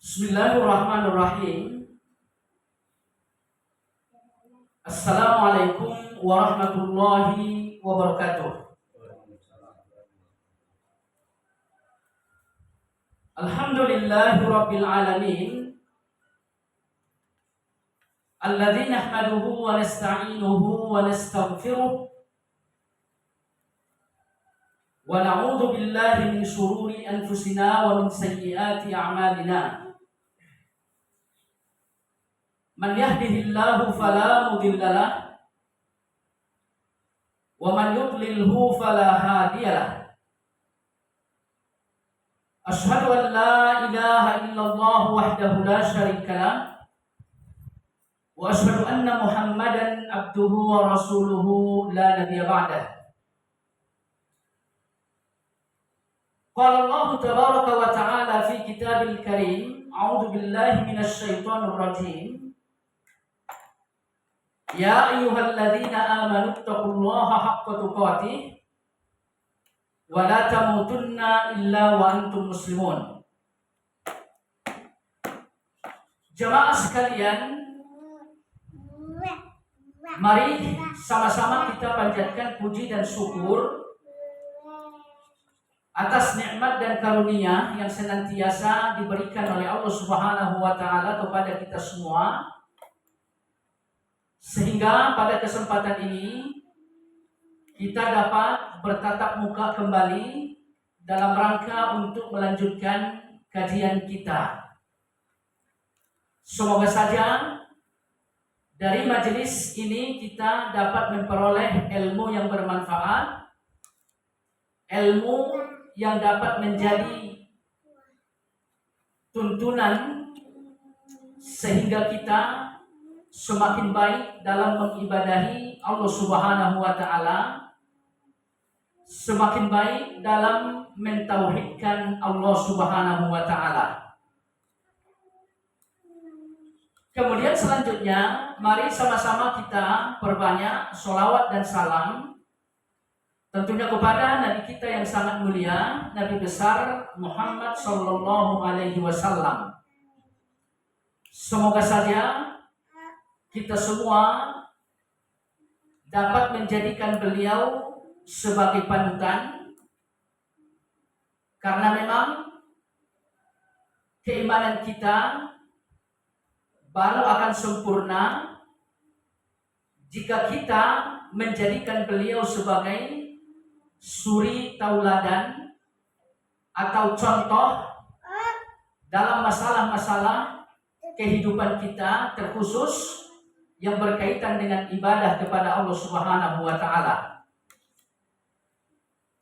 Bismillahirrahmanirrahim. Assalamualaikum warahmatullahi wabarakatuh. Alhamdulillahi rabbil alamin. Alladzi nahmaduhu wa nasta'inuhu wa nastaghfiruh wa na'udzu billahi min shururi anfusina wa min sayyiati a'malina. Man yahdihillahu fala mudilla lahu wa man yudlilhu fala hadiyalah. Asyhadu an la ilaha illallah wahdahu la syarika lah wa asyhadu anna Muhammadan abduhu wa rasuluhu la nabiyya ba'dah. Qala Allah tabaraka wa ta'ala fi kitabil karim, a'udzu billahi minasy syaithanir rajim. Ya ayyuhalladzina amanu taqullaha haqqa tuqatih wa la tamutunna illa wa antum muslimun. Jemaah sekalian, mari sama-sama kita panjatkan puji dan syukur atas nikmat dan karunia yang senantiasa diberikan oleh Allah Subhanahu wa taala kepada kita semua, sehingga pada kesempatan ini kita dapat bertatap muka kembali dalam rangka untuk melanjutkan kajian kita. Semoga saja dari majelis ini kita dapat memperoleh ilmu yang bermanfaat, ilmu yang dapat menjadi tuntunan sehingga kita semakin baik dalam mengibadahi Allah Subhanahu wa taala, semakin baik dalam mentauhidkan Allah Subhanahu wa taala. Kemudian selanjutnya, mari sama-sama kita perbanyak sholawat dan salam tentunya kepada Nabi kita yang sangat mulia, Nabi besar Muhammad sallallahu alaihi wasallam. Semoga saja kita semua dapat menjadikan beliau sebagai panutan, karena memang keimanan kita baru akan sempurna jika kita menjadikan beliau sebagai suri tauladan atau contoh dalam masalah-masalah kehidupan kita, terkhusus yang berkaitan dengan ibadah kepada Allah Subhanahu wa taala.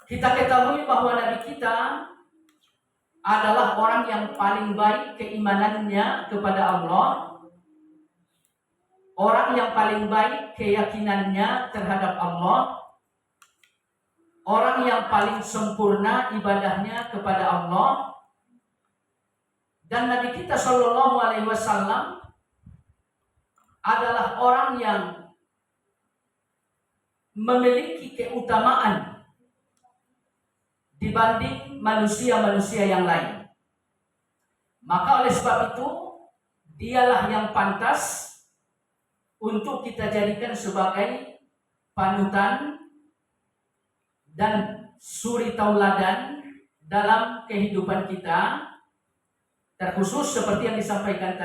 Kita ketahui bahwa Nabi kita adalah orang yang paling baik keimanannya kepada Allah, orang yang paling baik keyakinannya terhadap Allah, orang yang paling sempurna ibadahnya kepada Allah. Dan Nabi kita sallallahu alaihi wasallam adalah orang yang memiliki keutamaan dibanding manusia-manusia yang lain. Maka oleh sebab itu, dialah yang pantas untuk kita jadikan sebagai panutan dan suri tauladan dalam kehidupan kita, terkhusus seperti yang disampaikan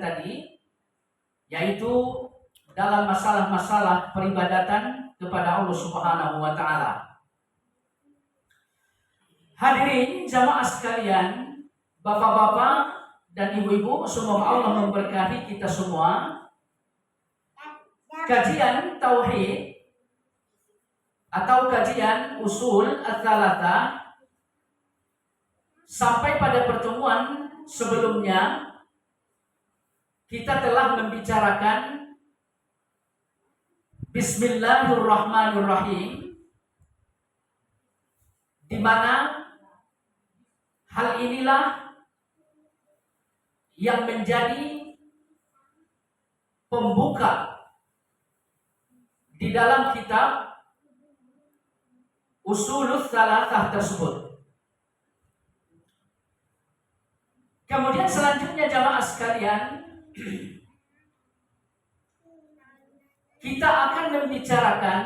tadi, yaitu dalam masalah-masalah peribadatan kepada Allah Subhanahu wa taala. Hadirin jamaah sekalian, bapak-bapak dan ibu-ibu, semoga Allah memberkahi kita semua. Kajian tauhid atau kajian usul ats-tsalatsah sampai pada pertemuan sebelumnya kita telah membicarakan Bismillahirrahmanirrahim, di mana hal inilah yang menjadi pembuka di dalam kitab Usulul Tsalatsah tersebut. sekalian, kita akan membicarakan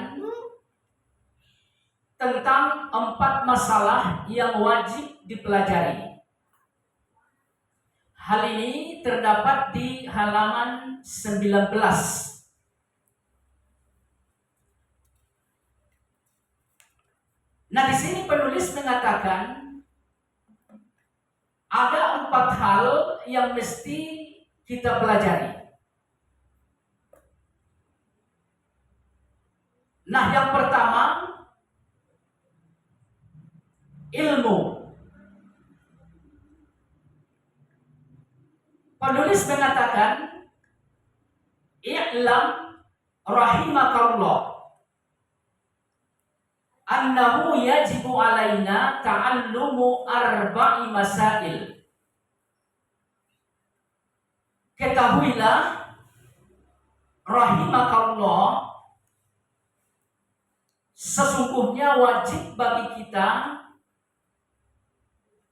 tentang 4 masalah yang wajib dipelajari. Hal ini terdapat di halaman 19. Nah, di sini penulis mengatakan ada 4 hal yang mesti kita pelajari. Nah, yang pertama, ilmu. Penulis mengatakan, "I'lam rahimakallah annahu yajibu alaina ta'allumu arba'i masail." Ketahuilah, rahimakallah, sesungguhnya wajib bagi kita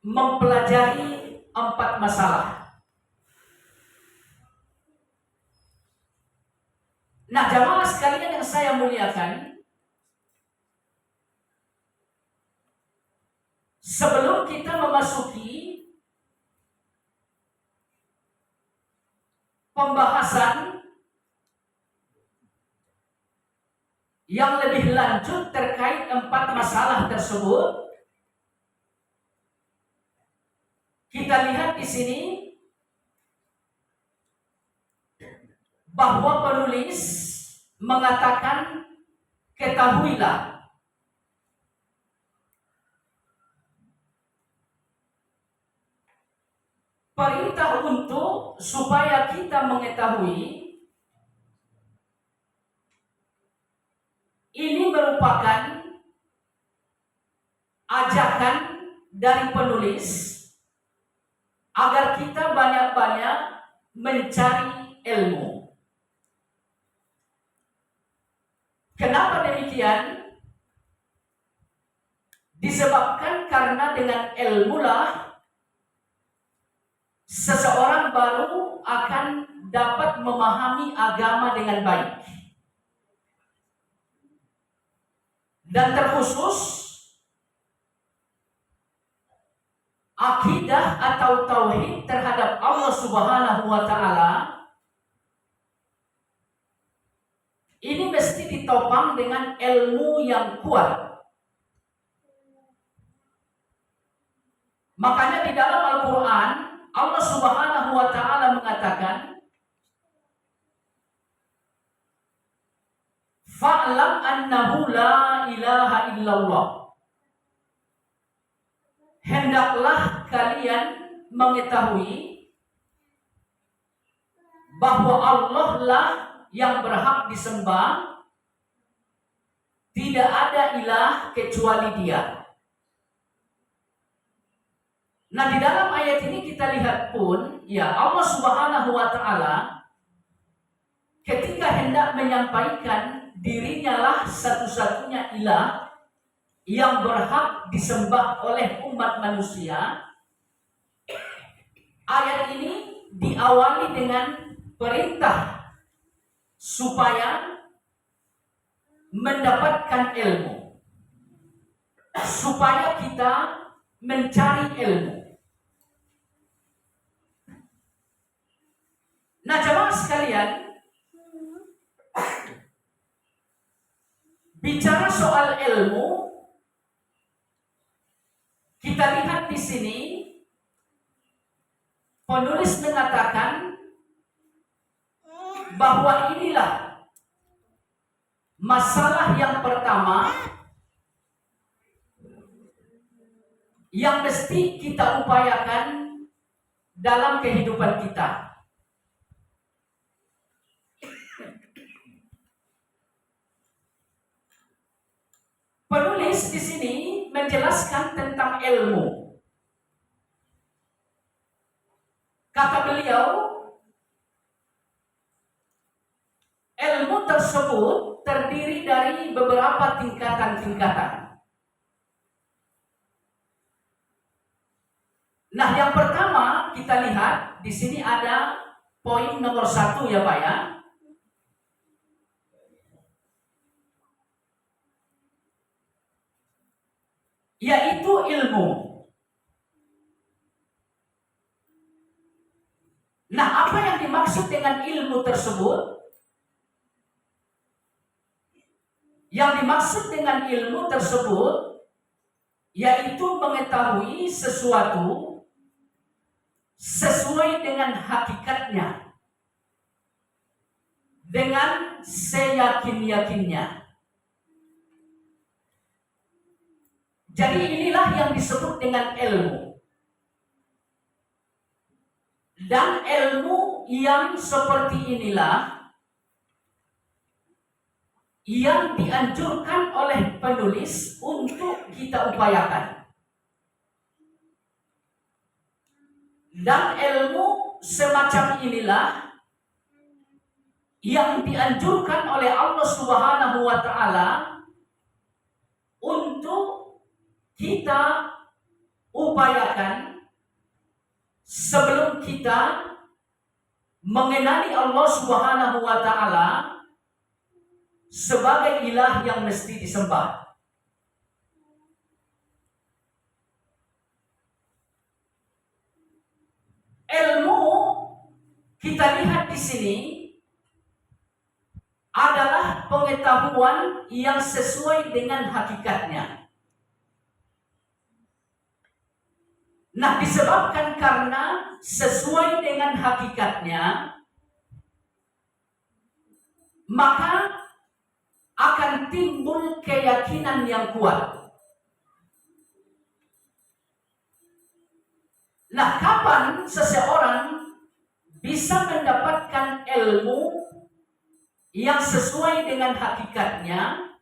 mempelajari 4 masalah. Nah, jamaah sekalian yang saya muliakan, sebelum kita memasuki pembahasan yang lebih lanjut terkait 4 masalah tersebut, kita lihat di sini bahwa penulis mengatakan, ketahuilah, perintah untuk supaya kita mengetahui ini merupakan ajakan dari penulis agar kita banyak-banyak mencari ilmu. Kenapa demikian? Disebabkan karena dengan ilmulah seseorang baru akan dapat memahami agama dengan baik. Dan terkhusus akidah atau tauhid terhadap Allah Subhanahu wa Ta'ala ini mesti ditopang dengan ilmu yang kuat. Makanya di dalam Al-Quran Allah Subhanahu wa Ta'ala mengatakan, "Fa'lam annahu la ilaha illallah." Hendaklah kalian mengetahui bahwa Allah lah yang berhak disembah, tidak ada ilah kecuali Dia. Nah, di dalam ayat ini kita lihat pun, ya, Allah Subhanahu wa Ta'ala ketika hendak menyampaikan dirinya lah satu-satunya ilah yang berhak disembah oleh umat manusia, ayat ini diawali dengan perintah supaya mendapatkan ilmu, supaya kita mencari ilmu. Nah, jemaah sekalian, bicara soal ilmu, kita lihat di sini penulis mengatakan bahwa inilah masalah yang pertama yang mesti kita upayakan dalam kehidupan kita. Penulis di sini menjelaskan tentang ilmu. Kata beliau, ilmu tersebut terdiri dari beberapa tingkatan-tingkatan. Nah, yang pertama kita lihat di sini ada poin nomor 1 ya Pak ya. Yaitu ilmu. Nah, apa yang dimaksud dengan ilmu tersebut? Yang dimaksud dengan ilmu tersebut yaitu mengetahui sesuatu sesuai dengan hakikatnya, dengan seyakin-yakinnya. Jadi inilah yang disebut dengan ilmu. Dan ilmu yang seperti inilah yang dianjurkan oleh penulis untuk kita upayakan. Dan ilmu semacam inilah yang dianjurkan oleh Allah Subhanahu wa Ta'ala untuk kita upayakan sebelum kita mengenali Allah Subhanahu wa Ta'ala sebagai ilah yang mesti disembah. Ilmu kita lihat di sini adalah pengetahuan yang sesuai dengan hakikatnya. Nah, disebabkan karena sesuai dengan hakikatnya, maka akan timbul keyakinan yang kuat. Nah, kapan seseorang bisa mendapatkan ilmu yang sesuai dengan hakikatnya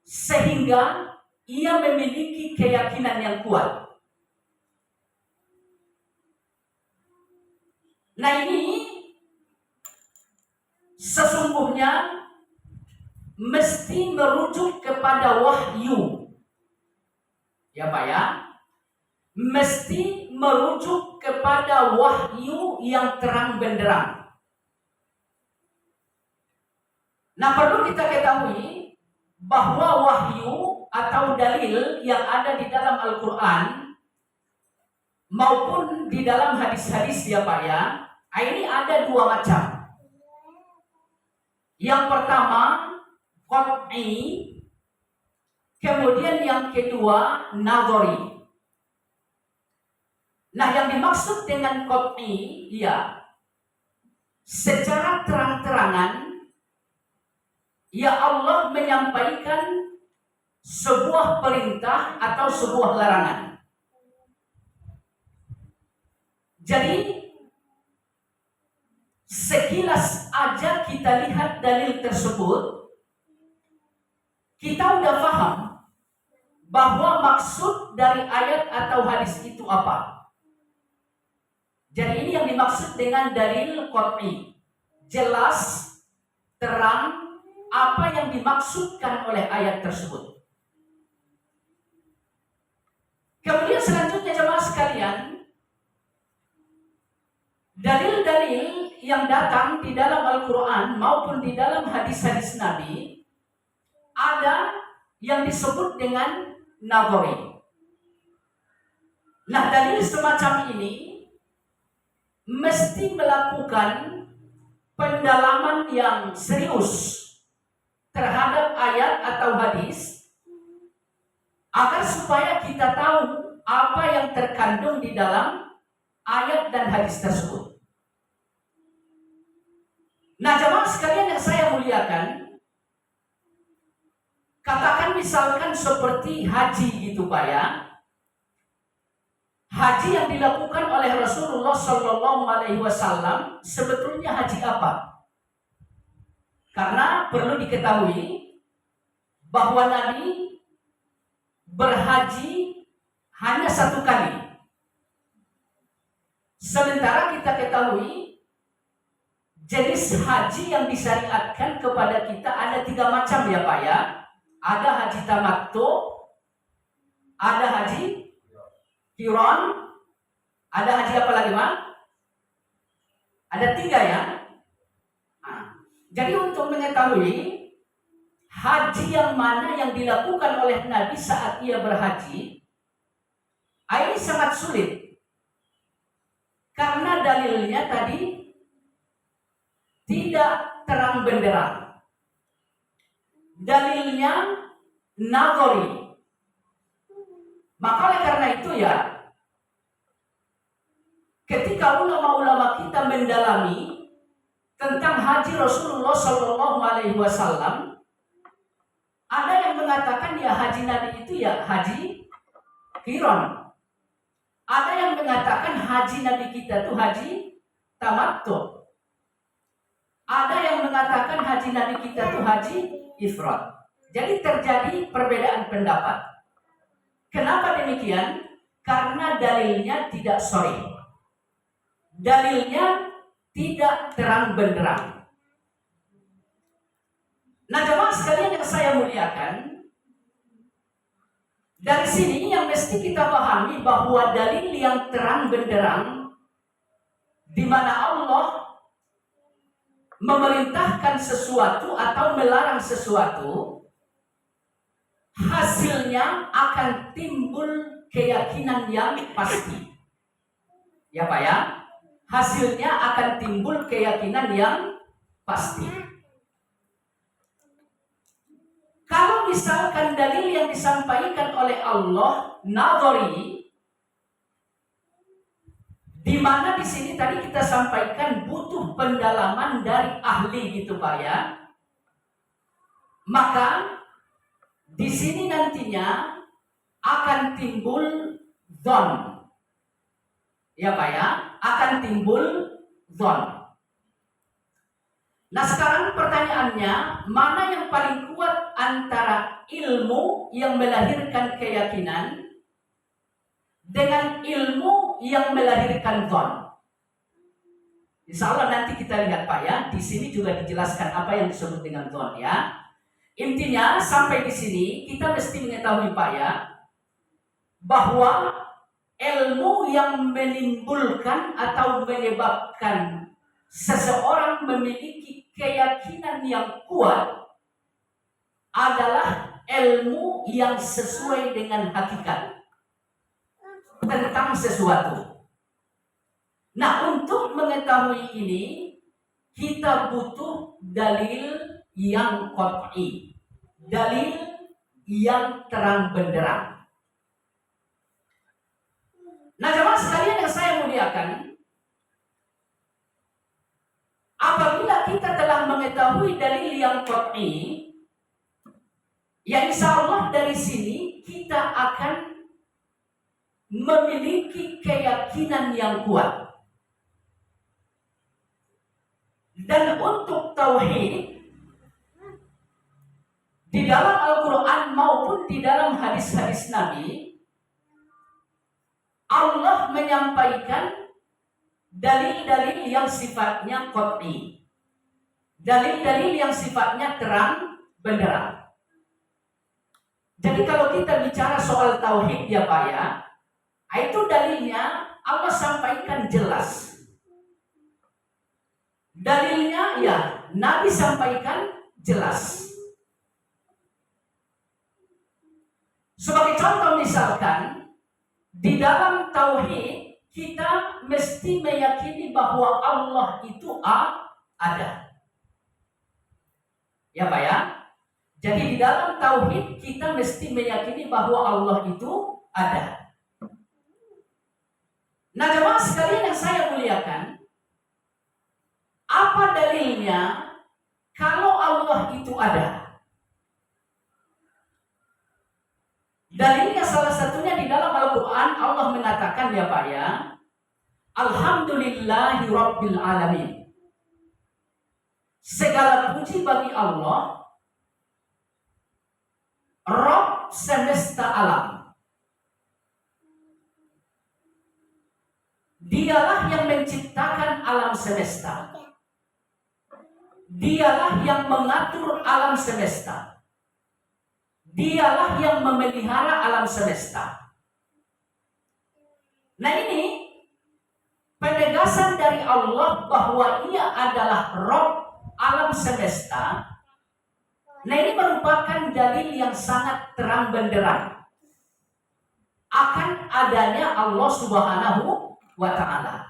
sehingga ia memiliki keyakinan yang kuat? Nah, ini sesungguhnya mesti merujuk kepada wahyu. Ya Pak ya? Mesti merujuk kepada wahyu yang terang benderang. Nah, perlu kita ketahui bahwa wahyu atau dalil yang ada di dalam Al-Quran maupun di dalam hadis-hadis ya Pak ya, ini ada dua macam. Yang pertama qat'i, kemudian yang kedua nazari. Nah, yang dimaksud dengan qat'i ya secara terang-terangan ya Allah menyampaikan sebuah perintah atau sebuah larangan. Jadi sekilas aja kita lihat dalil tersebut, kita udah paham bahwa maksud dari ayat atau hadis itu apa. Jadi ini yang dimaksud dengan dalil qat'i. Jelas, terang, apa yang dimaksudkan oleh ayat tersebut. Kemudian selanjutnya jemaah sekalian, dalil-dalil yang datang di dalam Al-Quran maupun di dalam hadis-hadis Nabi ada yang disebut dengan nazari. Nah, dalil semacam ini mesti melakukan pendalaman yang serius terhadap ayat atau hadis agar supaya kita tahu apa yang terkandung di dalam ayat dan hadis tersebut. Nah, jemaah sekalian yang saya muliakan, katakan misalkan seperti haji gitu Pak ya. Haji yang dilakukan oleh Rasulullah Shallallahu Alaihi Wasallam sebetulnya haji apa? Karena perlu diketahui bahwa Nabi berhaji hanya satu kali. Sementara kita ketahui jenis haji yang disyariatkan kepada kita ada 3 macam ya Pak ya. Ada haji tamattu, ada haji qiran, ada haji apa lagi Pak? Ada 3 ya. Nah, jadi untuk mengetahui haji yang mana yang dilakukan oleh Nabi saat ia berhaji, ini sangat sulit. Karena dalilnya tadi tidak terang benderang. Dalilnya nagori. Maka oleh karena itu ya, ketika ulama-ulama kita mendalami tentang haji Rasulullah Shallallahu Alaihi Wasallam, ada yang mengatakan ya haji Nabi itu ya haji qiran. Ada yang mengatakan haji Nabi kita itu haji tamattu. Ada yang mengatakan haji Nabi kita itu haji ifrad. Jadi terjadi perbedaan pendapat. Kenapa demikian? Karena dalilnya tidak sharih. Dalilnya tidak terang benderang. Nah, jemaah sekalian yang saya muliakan, dari sini yang mesti kita pahami bahwa dalil yang terang benderang di mana Allah memerintahkan sesuatu atau melarang sesuatu, hasilnya akan timbul keyakinan yang pasti. Ya Pak ya? Hasilnya akan timbul keyakinan yang pasti. Kalau misalkan dalil yang disampaikan oleh Allah nadhari, di mana di sini tadi kita sampaikan butuh pendalaman dari ahli gitu Pak ya. Maka di sini nantinya akan timbul dzon. Ya Pak ya, akan timbul dzon. Nah sekarang pertanyaannya, mana yang paling kuat antara ilmu yang melahirkan keyakinan dengan ilmu yang melahirkan dzon? Insya Allah nanti kita lihat Pak ya, di sini juga dijelaskan apa yang disebut dengan dzon ya. Intinya sampai di sini kita mesti mengetahui Pak ya, bahwa ilmu yang menimbulkan atau menyebabkan seseorang memiliki keyakinan yang kuat adalah ilmu yang sesuai dengan hakikat tentang sesuatu. Nah, untuk mengetahui ini kita butuh dalil yang qat'i, dalil yang terang benderang. Nah, jemaah sekalian yang saya muliakan, apabila kita telah mengetahui dalil yang qat'i, ya insya Allah dari sini kita akan memiliki keyakinan yang kuat. Dan untuk tauhid di dalam Al-Quran maupun di dalam hadis-hadis Nabi, Allah menyampaikan dalil-dalil yang sifatnya qat'i, dalil-dalil yang sifatnya terang benderang. Jadi kalau kita bicara soal tauhid ya Pak ya, itu dalilnya Allah sampaikan jelas. Dalilnya ya Nabi sampaikan jelas. Sebagai contoh misalkan, di dalam tauhid kita mesti meyakini bahwa Allah itu ada. Ya Pak ya? Jadi di dalam tauhid kita mesti meyakini bahwa Allah itu ada. Nah jemaah sekalian yang saya muliakan, apa dalilnya kalau Allah itu ada? Dalilnya salah satunya di dalam Al-Quran Allah mengatakan ya Pak ya, Alhamdulillahi Rabbil Alamin. Segala puji bagi Allah, Rabb semesta alam. Dialah yang menciptakan alam semesta. Dialah yang mengatur alam semesta. Dialah yang memelihara alam semesta. Nah ini penegasan dari Allah bahwa ia adalah Rabb alam semesta. Nah, ini merupakan dalil yang sangat terang benderang akan adanya Allah Subhanahu wa Ta'ala.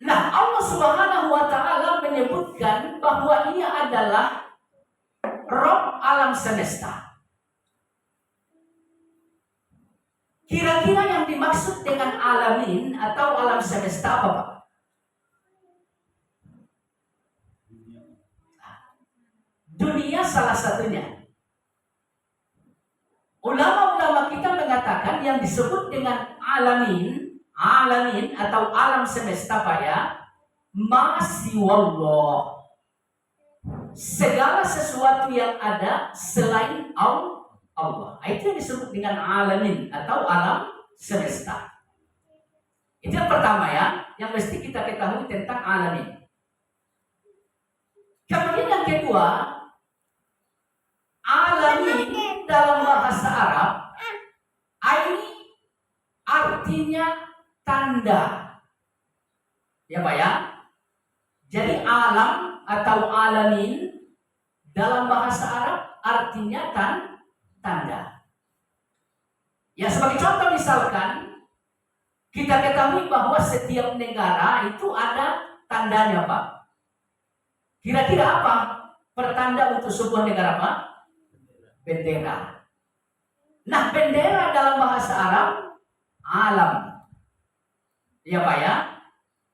Nah, Allah Subhanahu wa Ta'ala menyebutkan bahwa ia adalah Rabb alam semesta. Kira-kira yang dimaksud dengan alamin atau alam semesta apa, Pak? Dunia salah satunya. Ulama-ulama kita mengatakan yang disebut dengan alamin atau alam semesta, Pak ya, masiwallah. Segala sesuatu yang ada selain Allah. Itu yang disebut dengan alamin atau alam semesta. Itu yang pertama ya, yang mesti kita ketahui tentang alamin. Kemudian yang kedua, alamin dalam bahasa Arab ini artinya tanda. Ya Pak ya. Jadi alam atau alamin dalam bahasa Arab artinya tanda. Ya, sebagai contoh misalkan kita ketahui bahwa setiap negara itu ada tandanya, Pak. Kira-kira apa pertanda untuk sebuah negara, Pak? Bendera. Nah, bendera dalam bahasa Arab alam. Ya Pak ya.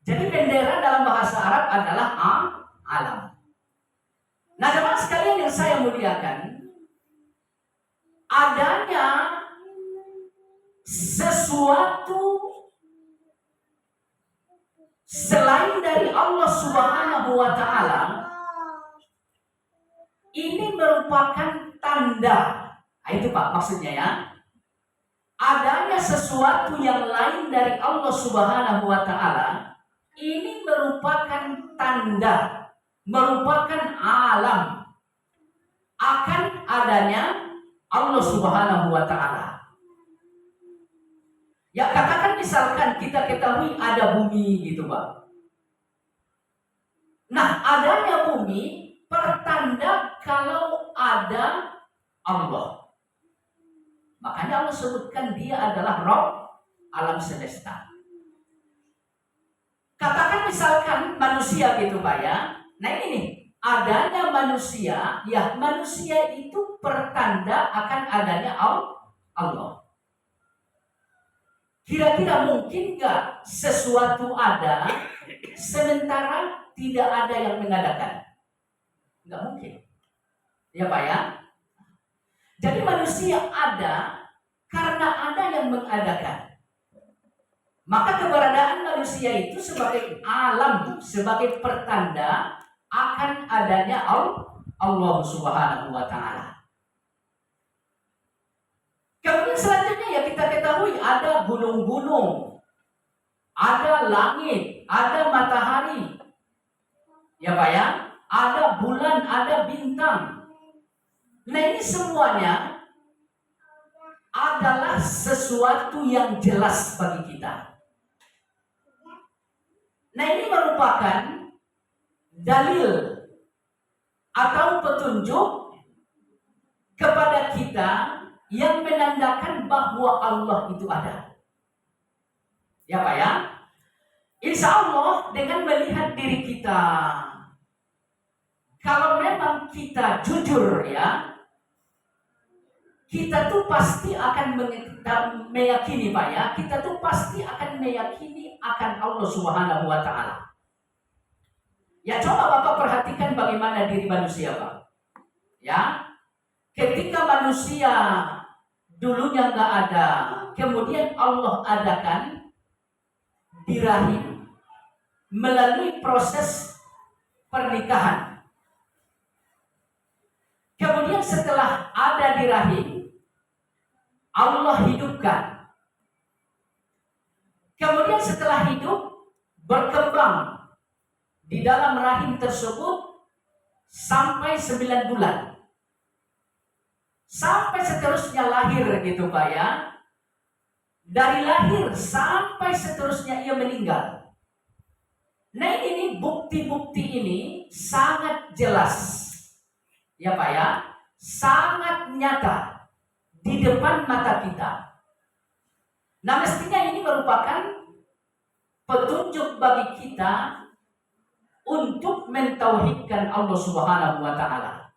Jadi bendera dalam bahasa Arab adalah alam. Nah, teman sekalian yang saya muliakan, adanya sesuatu selain dari Allah Subhanahu wa Ta'ala ini merupakan tanda. Nah, itu Pak maksudnya ya. Adanya sesuatu yang lain dari Allah Subhanahu wa Ta'ala ini merupakan tanda, merupakan alam akan adanya Allah Subhanahu wa Ta'ala. Ya, katakan misalkan kita ketahui ada bumi gitu, Pak. Nah, adanya bumi pertanda kalau ada Allah. Makanya Allah sebutkan dia adalah Rabb alam semesta. Katakan misalkan manusia gitu Pak ya. Nah ini nih, adanya manusia, ya manusia itu pertanda akan adanya Allah. Kira-kira mungkin gak sesuatu ada sementara tidak ada yang mengadakan? Gak mungkin. Ya Pak ya. Jadi manusia ada karena ada yang mengadakan. Maka keberadaan manusia itu sebagai alam, sebagai pertanda akan adanya Allah Subhanahu wa Ta'ala. Kemudian selanjutnya ya kita ketahui ada gunung-gunung, ada langit, ada matahari. Ya Pak ya, ada bulan, ada bintang. Nah ini semuanya adalah sesuatu yang jelas bagi kita. Nah ini merupakan dalil atau petunjuk kepada kita yang menandakan bahwa Allah itu ada. Ya Pak ya. Insya Allah dengan melihat diri kita, kalau memang kita jujur ya, kita tuh pasti akan meyakini Pak ya, kita tuh pasti akan meyakini akan Allah Subhanahu wa Ta'ala. Ya coba Bapak perhatikan bagaimana diri manusia Pak. Ya, ketika manusia dulunya nggak ada, kemudian Allah adakan di rahim melalui proses pernikahan. Kemudian setelah ada di rahim, Allah hidupkan. Kemudian setelah hidup, berkembang di dalam rahim tersebut sampai 9 bulan. Sampai seterusnya lahir gitu Pak ya. dari lahir sampai seterusnya ia meninggal. Nah ini bukti-bukti ini sangat jelas. Ya Pak ya, sangat nyata di depan mata kita. Nah mestinya ini merupakan petunjuk bagi kita untuk mentauhidkan Allah Subhanahu wa Ta'ala.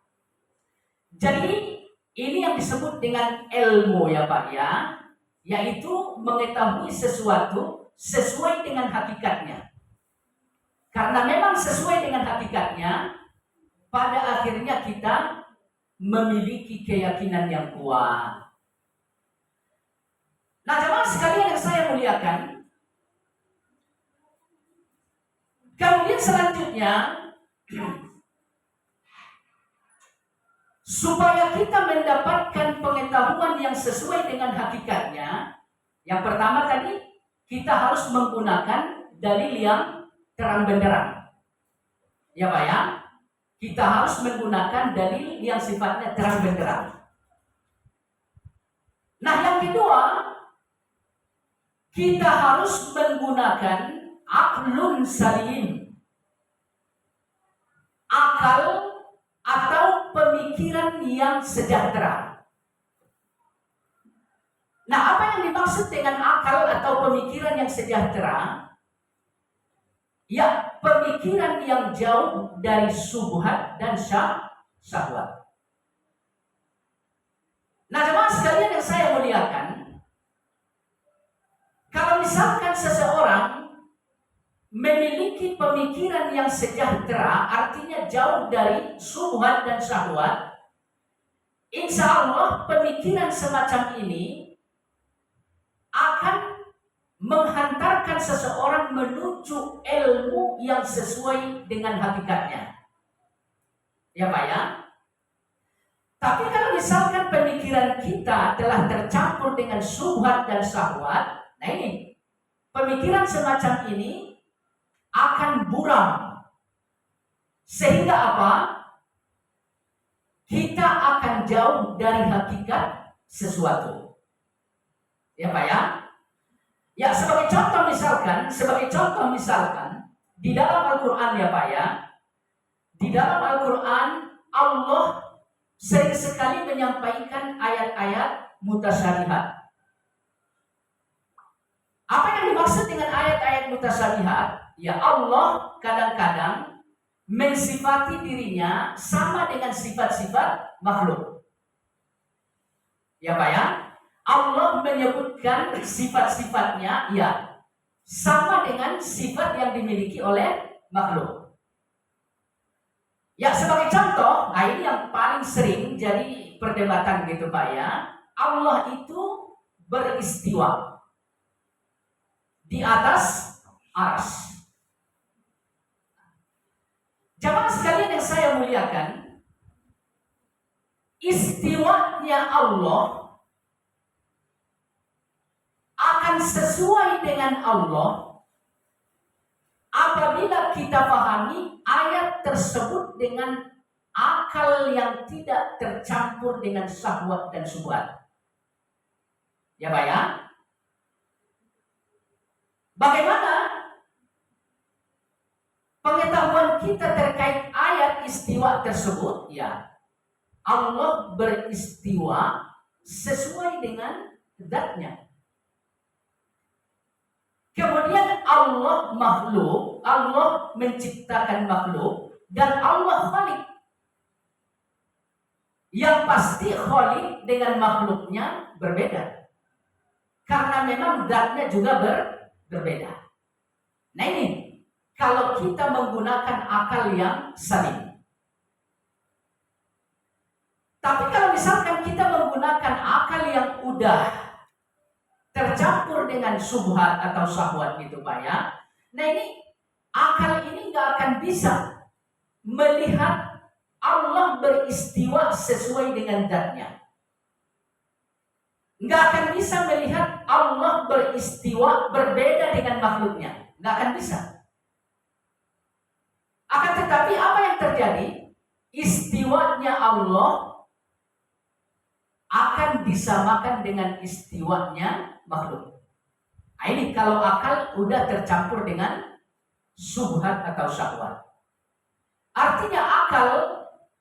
Jadi ini yang disebut dengan ilmu ya Pak ya, yaitu mengetahui sesuatu sesuai dengan hakikatnya. Karena memang sesuai dengan hakikatnya, pada akhirnya kita memiliki keyakinan yang kuat. Nah jemaah sekalian yang saya muliakan, kemudian selanjutnya, supaya kita mendapatkan pengetahuan yang sesuai dengan hakikatnya, yang pertama tadi kita harus menggunakan dalil yang terang benderang. Ya Pak ya, kita harus menggunakan dalil yang sifatnya terang benderang. Nah yang kedua, kita harus menggunakan aklun salim, akal atau pemikiran yang sejahtera. Nah, apa yang dimaksud dengan akal atau pemikiran yang sejahtera? Ya, pemikiran yang jauh dari syubhat dan syahwat. Nah, jemaah sekalian yang saya muliakan, kalau misalkan seseorang memiliki pemikiran yang sejahtera, artinya jauh dari syubhat dan syahwat, insya Allah pemikiran semacam ini akan menghantarkan seseorang menuju ilmu yang sesuai dengan hakikatnya. Ya Pak ya? Tapi kalau misalkan pemikiran kita telah tercampur dengan syubhat dan syahwat, nah ini, pemikiran semacam ini akan buram. Sehingga apa? Kita akan jauh dari hakikat sesuatu. Ya Pak ya? Ya sebagai contoh misalkan, di dalam Al-Quran ya Pak ya, di dalam Al-Quran Allah sering sekali menyampaikan ayat-ayat mutasyabihat. Apa yang dimaksud dengan ayat-ayat mutasyabihat? Ya Allah kadang-kadang mensifati dirinya sama dengan sifat-sifat makhluk. Ya Pak ya? Allah menyebutkan sifat-sifatnya ya sama dengan sifat yang dimiliki oleh makhluk. Ya sebagai contoh, nah ini yang paling sering jadi perdebatan gitu Pak ya. Allah itu beristiwa di atas arsy. Jamaah sekalian yang saya muliakan, istiwanya Allah akan sesuai dengan Allah apabila kita pahami ayat tersebut dengan akal yang tidak tercampur dengan syahwat dan syubhat. Ya Pak ya? Bagaimana pengetahuan kita terkait ayat istiwa tersebut? Ya, Allah beristiwa sesuai dengan zatnya. Kemudian Allah makhluk, Allah menciptakan makhluk, dan Allah khalik. Yang pasti khalik dengan makhluknya berbeda. Karena memang zatnya juga berbeda. Nah ini, kalau kita menggunakan akal yang salim. Tapi kalau misalkan kita menggunakan akal yang udah tercampur dengan syubhat atau syahwat gitu Pak ya. Nah ini, akal ini nggak akan bisa melihat Allah beristiwa sesuai dengan zatnya. Nggak akan bisa melihat Allah beristiwa berbeda dengan makhluknya. Nggak akan bisa. Akan tetapi apa yang terjadi? Istiwanya Allah akan disamakan dengan istiwanya makhluk. Nah, ini kalau akal udah tercampur dengan subhat atau syahwat. Artinya akal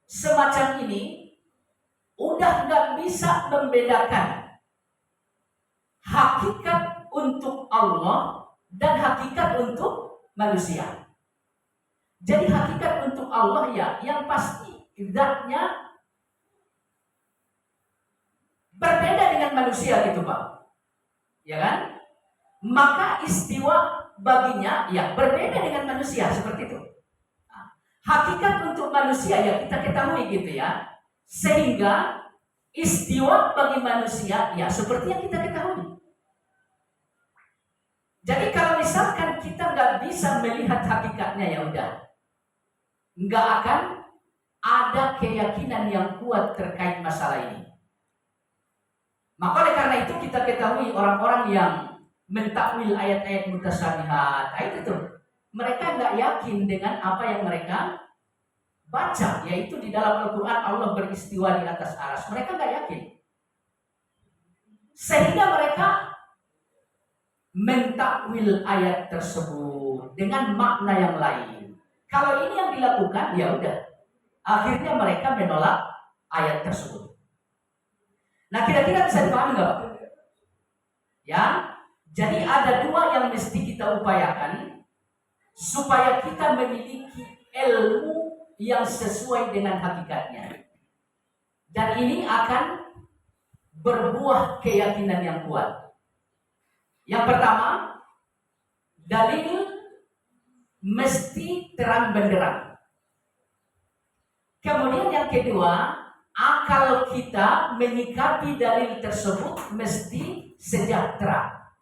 semacam ini udah nggak bisa membedakan hakikat untuk Allah dan hakikat untuk manusia. Jadi hakikat untuk Allah ya yang pasti zatnya berbeda dengan manusia gitu Pak. Ya kan? Maka istiwa baginya ya berbeda dengan manusia seperti itu. Nah, hakikat untuk manusia ya kita ketahui gitu ya. Sehingga istiwa bagi manusia ya seperti yang kita ketahui. Jadi kalau misalkan kita nggak bisa melihat hakikatnya ya udah, nggak akan ada keyakinan yang kuat terkait masalah ini. Maka oleh karena itu kita ketahui orang-orang yang mentakwil ayat-ayat mutasyabihat, itu tuh mereka nggak yakin dengan apa yang mereka baca, yaitu di dalam Al-Quran Allah beristiwa di atas arsy. Mereka nggak yakin, sehingga mereka mentakwil ayat tersebut dengan makna yang lain. Kalau ini yang dilakukan, ya udah, akhirnya mereka menolak ayat tersebut. Nah, kira-kira bisa dipahami nggak, Pak? Ya, jadi ada dua yang mesti kita upayakan supaya kita memiliki ilmu yang sesuai dengan hakikatnya. Dan ini akan berbuah keyakinan yang kuat. Yang pertama, dalil mesti terang benderang. Kemudian yang kedua, akal kita menyikapi dalil tersebut mesti sejahtera,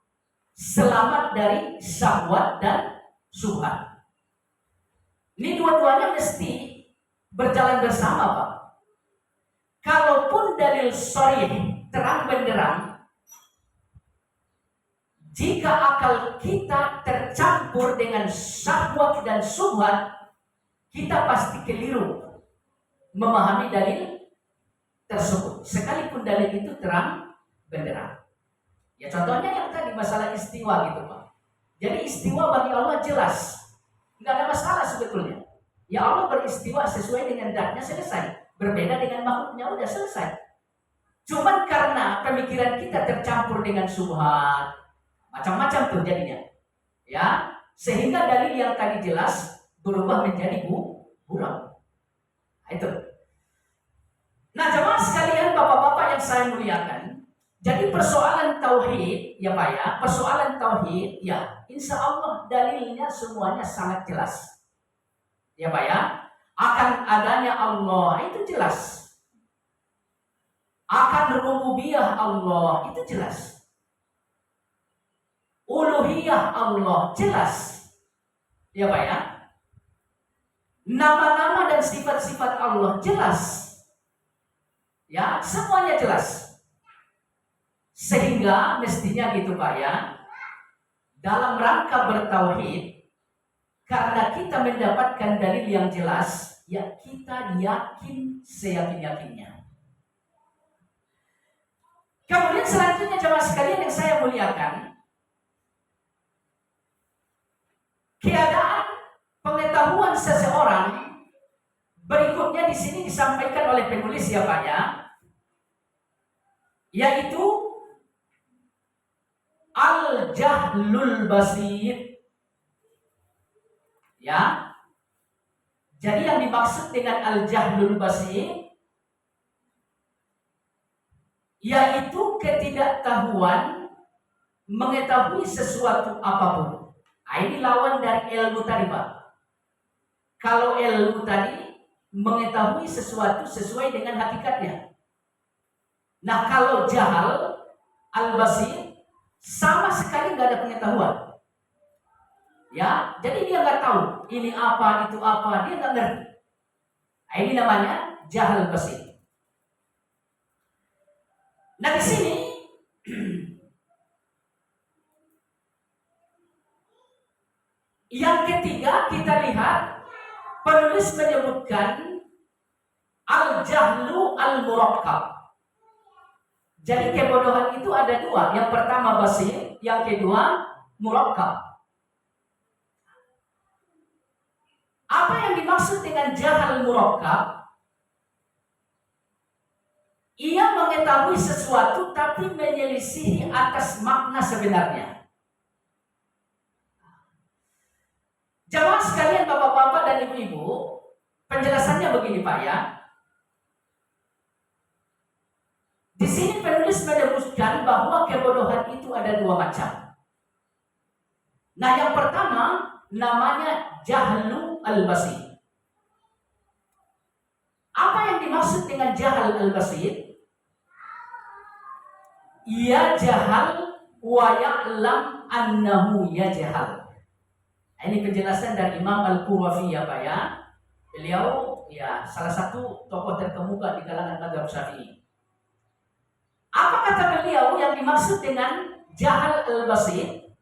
selamat dari syahwat dan subhat. Ini dua-duanya mesti berjalan bersama, Pak. Kalaupun dalil sharih terang benderang, jika akal kita tercampur dengan syahwat dan subhat, kita pasti keliru memahami dalil tersebut, sekalipun dalil itu terang benderang. Ya contohnya yang tadi masalah istiwa gitu Pak. Jadi istiwa bagi Allah jelas, nggak ada masalah sebetulnya. Ya Allah beristiwa sesuai dengan zatnya, selesai. Berbeda dengan makhluknya, udah selesai. Cuman karena pemikiran kita tercampur dengan subhat, macam-macam tuh jadinya, ya, sehingga dalil yang tadi jelas berubah menjadi buram. Nah, itu. Nah, jemaah sekalian, bapak-bapak yang saya muliakan, jadi persoalan tauhid, ya Pak ya, persoalan tauhid, ya, insya Allah dalilnya semuanya sangat jelas, ya Pak ya, akan adanya Allah itu jelas, akan rububiyah Allah itu jelas. Uluhiyah Allah jelas, ya Pak ya. Nama-nama dan sifat-sifat Allah jelas, ya, semuanya jelas. Sehingga mestinya gitu Pak ya, dalam rangka bertauhid, karena kita mendapatkan dalil yang jelas, ya kita yakin seyakin-yakinnya. Kemudian selanjutnya jemaah sekalian yang saya muliakan, keadaan pengetahuan seseorang berikutnya di sini disampaikan oleh penulis ya Pak ya, yaitu al-jahlul basir. Ya. Jadi yang dimaksud dengan al-jahlul basir yaitu ketidaktahuan mengetahui sesuatu apapun. Nah, ini lawan dari ilmu tadi Pak. Kalau ilmu tadi mengetahui sesuatu sesuai dengan hakikatnya. Nah, kalau jahal al-basir sama sekali nggak ada pengetahuan. Ya, jadi dia nggak tahu ini apa, itu apa, dia nggak ngerti. Nah, ini namanya jahal basir. Nah, di sini yang ketiga kita lihat penulis menyebutkan al-jahlu al-murakkab. Jadi kebodohan itu ada dua. Yang pertama basir, yang kedua murakkab. Apa yang dimaksud dengan jahal murakkab? Ia mengetahui sesuatu tapi menyelisihi atas makna sebenarnya. Jamaah sekalian, bapak-bapak dan ibu-ibu, penjelasannya begini Pak ya. Di sini penulis menyebutkan bahwa kebodohan itu ada dua macam. Nah, yang pertama namanya jahlu al-basir. Apa yang dimaksud dengan jahal al-basir? Ia jahal wa ya'lam annahu yajhal. Ini penjelasan dari Imam Al-Qurafi ya Pak ya. Beliau ya salah satu tokoh terkemuka di kalangan mazhab Syafi'i. Apa kata beliau yang dimaksud dengan jahal al-basir?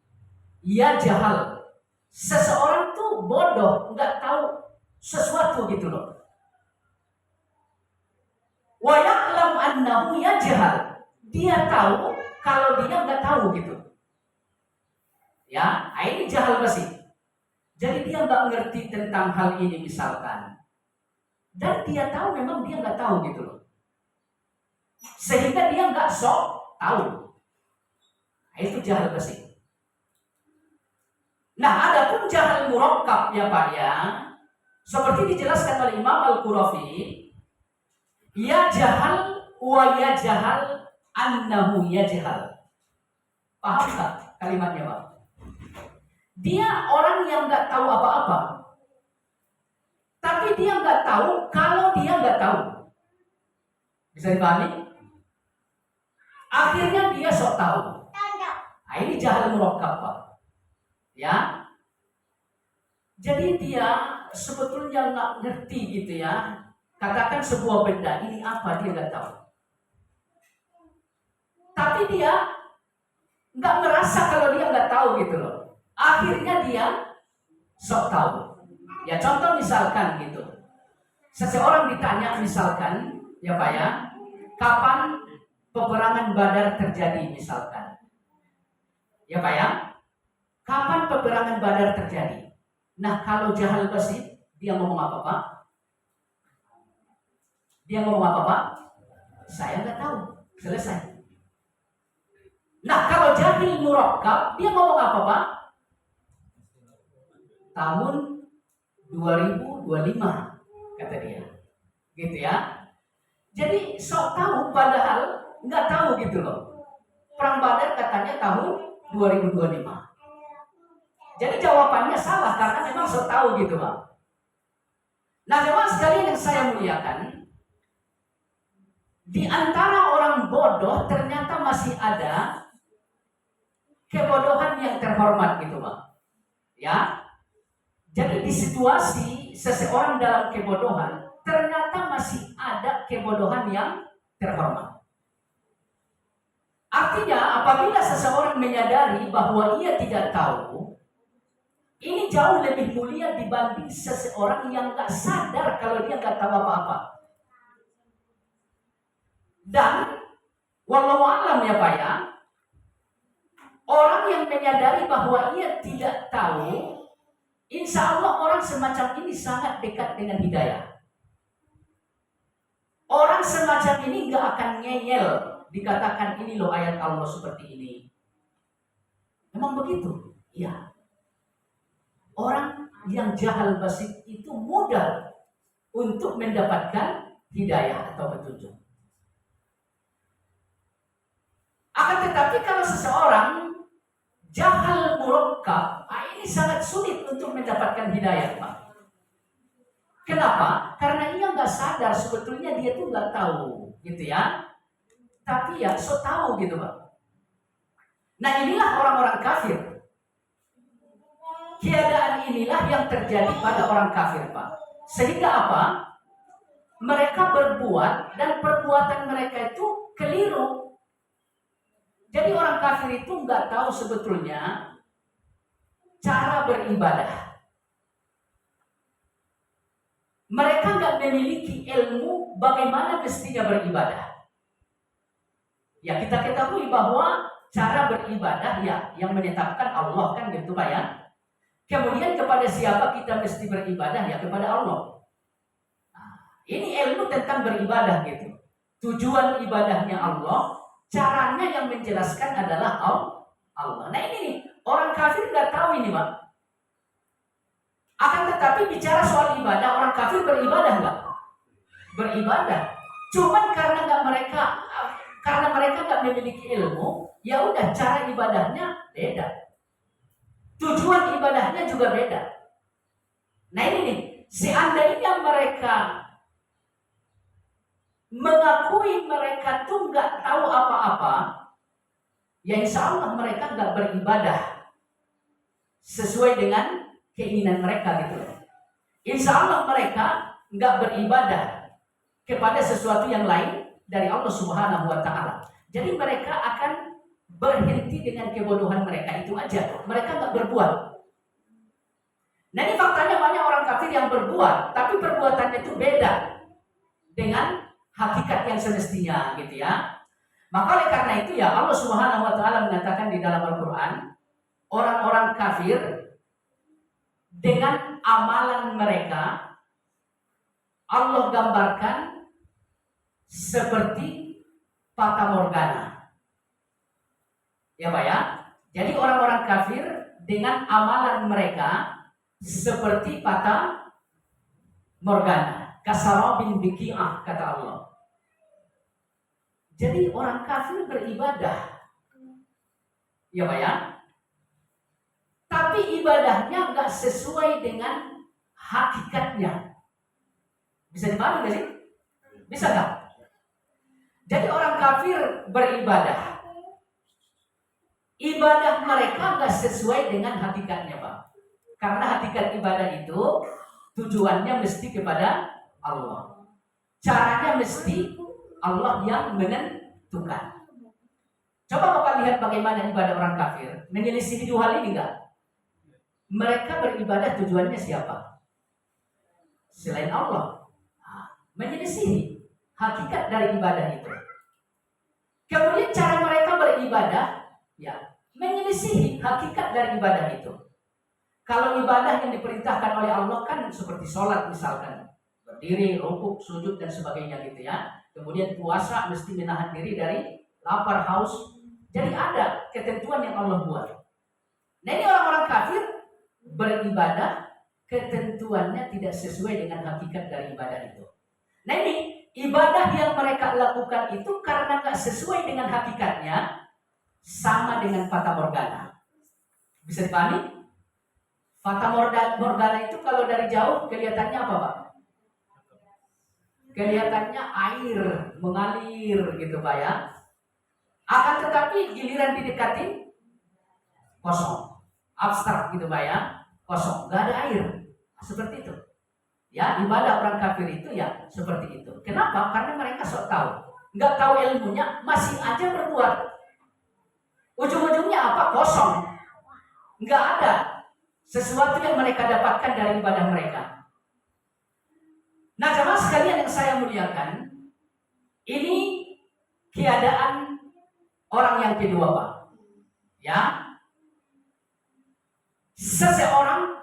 Ia jahal. Seseorang tuh bodoh, nggak tahu sesuatu gitu loh. Wa ya'lam annahu yajhal. Dia tahu kalau dia nggak tahu gitu. Ya, ini jahal basir. Jadi dia nggak ngerti tentang hal ini misalkan. Dan dia tahu memang dia nggak tahu gitu loh. Sehingga dia nggak sok tahu. Itu jahal basir. Nah, adapun jahal murakkab ya Pak ya, seperti dijelaskan oleh Imam Al-Qurafi, ya jahal wa ya jahal annahu yajhal. Paham tak kalimatnya Pak? Dia orang yang nggak tahu apa-apa, tapi dia nggak tahu kalau dia nggak tahu. Bisa dipahami? Akhirnya dia sok tahu. Nah, ini jahal murakkab Pak. Ya, jadi dia sebetulnya nggak ngerti gitu ya. Katakan sebuah benda ini apa dia nggak tahu. Tapi dia nggak merasa kalau dia nggak tahu gitu loh. Akhirnya dia sok tahu. Ya contoh misalkan gitu. Seseorang ditanya misalkan, ya Pak ya, kapan peperangan Badar terjadi misalkan. Ya Pak ya, kapan peperangan Badar terjadi? Nah kalau jahal basir, dia ngomong apa Pak? Dia ngomong apa Pak? Saya nggak tahu. Selesai. Nah kalau jahil murakkab, dia ngomong apa Pak? Tahun 2025 kata dia. Gitu ya. Jadi sok tahu padahal nggak tahu gitu loh. Perang Badar katanya tahun 2025. Jadi jawabannya salah karena memang sok tahu gitu Pak. Nah jemaah sekalian yang saya muliakan, di antara orang bodoh ternyata masih ada kebodohan yang terhormat gitu Pak. Ya. Jadi di situasi seseorang dalam kebodohan, ternyata masih ada kebodohan yang terhormat. Artinya apabila seseorang menyadari bahwa ia tidak tahu, ini jauh lebih mulia dibanding seseorang yang gak sadar kalau dia gak tahu apa-apa. Dan wallahu alam ya Pak ya, orang yang menyadari bahwa ia tidak tahu, insya Allah orang semacam ini sangat dekat dengan hidayah. Orang semacam ini gak akan ngeyel dikatakan ini loh ayat Allah seperti ini. Memang begitu? Iya. Orang yang jahal basir itu mudah untuk mendapatkan hidayah atau petunjuk. Akan tetapi kalau seseorang jahal murakkab, ini sangat sulit untuk mendapatkan hidayah Pak. Kenapa? Karena ia nggak sadar sebetulnya dia tuh nggak tahu, gitu ya. Tapi ya so tahu gitu Pak. Nah inilah orang-orang kafir. Keadaan inilah yang terjadi pada orang kafir Pak. Sehingga apa? Mereka berbuat dan perbuatan mereka itu keliru. Jadi orang kafir itu nggak tahu sebetulnya cara beribadah. Mereka nggak memiliki ilmu bagaimana mestinya beribadah. Ya kita ketahui bahwa cara beribadah ya yang menetapkan Allah kan gitu Pak ya. Kemudian kepada siapa kita mesti beribadah ya kepada Allah. Nah, ini ilmu tentang beribadah gitu. Tujuan ibadahnya Allah, caranya yang menjelaskan adalah Allah. Nah ini nih, orang kafir nggak tahu ini Pak. Akan tetapi bicara soal ibadah, orang kafir beribadah nggak? Beribadah. Cuman karena mereka nggak memiliki ilmu, ya udah cara ibadahnya beda. Tujuan ibadahnya juga beda. Nah ini nih, seandainya mereka mengakui mereka tuh nggak tahu apa-apa, ya insya Allah mereka nggak beribadah sesuai dengan keinginan mereka gitu. Insya Allah mereka nggak beribadah kepada sesuatu yang lain dari Allah Subhanahu wa Ta'ala. Jadi mereka akan berhenti dengan kebodohan mereka itu aja. Mereka nggak berbuat. Nah ini faktanya banyak orang kafir yang berbuat, tapi perbuatannya itu beda dengan hakikat yang semestinya gitu ya. Maka oleh karena itu ya Allah Subhanahu wa Ta'ala mengatakan di dalam Al-Quran, orang-orang kafir dengan amalan mereka Allah gambarkan seperti fata morgana. Ya Pak ya. Jadi orang-orang kafir dengan amalan mereka seperti fata morgana. Kasarabin biqi'ah kata Allah. Jadi orang kafir beribadah. Ya Pak ya. Tapi ibadahnya nggak sesuai dengan hakikatnya. Bisa dipahami nggak sih? Bisa nggak? Jadi orang kafir beribadah. Ibadah mereka nggak sesuai dengan hakikatnya Pak. Karena hakikat ibadah itu tujuannya mesti kepada Allah. Caranya mesti Allah yang menentukan. Coba Bapak lihat bagaimana ibadah orang kafir. Menyelisih dua hal ini enggak? Mereka beribadah tujuannya siapa? Selain Allah. Nah, menyelisih hakikat dari ibadah itu. Kemudian cara mereka beribadah, ya, menyelisih hakikat dari ibadah itu. Kalau ibadah yang diperintahkan oleh Allah kan seperti sholat misalkan, berdiri, rukuk, sujud dan sebagainya gitu ya. Kemudian puasa mesti menahan diri dari lapar, haus. Jadi ada ketentuan yang Allah buat. Nah ini orang-orang kafir beribadah, ketentuannya tidak sesuai dengan hakikat dari ibadah itu. Nah ini ibadah yang mereka lakukan itu karena nggak sesuai dengan hakikatnya, sama dengan fata morgana. Bisa dipahami? Fata morgana itu kalau dari jauh kelihatannya apa Pak? Kelihatannya air mengalir gitu Pak ya. Akan tetapi giliran didekatin kosong, abstrak gitu Pak ya, kosong, nggak ada air. Seperti itu. Ya ibadah orang kafir itu ya seperti itu. Kenapa? Karena mereka sok tahu, nggak tahu ilmunya, masih aja berbuat. Ujung-ujungnya apa? Kosong, nggak ada sesuatu yang mereka dapatkan dari ibadah mereka. Nah jemaah sekalian yang saya muliakan, ini keadaan orang yang kedua Pak. Ya, seseorang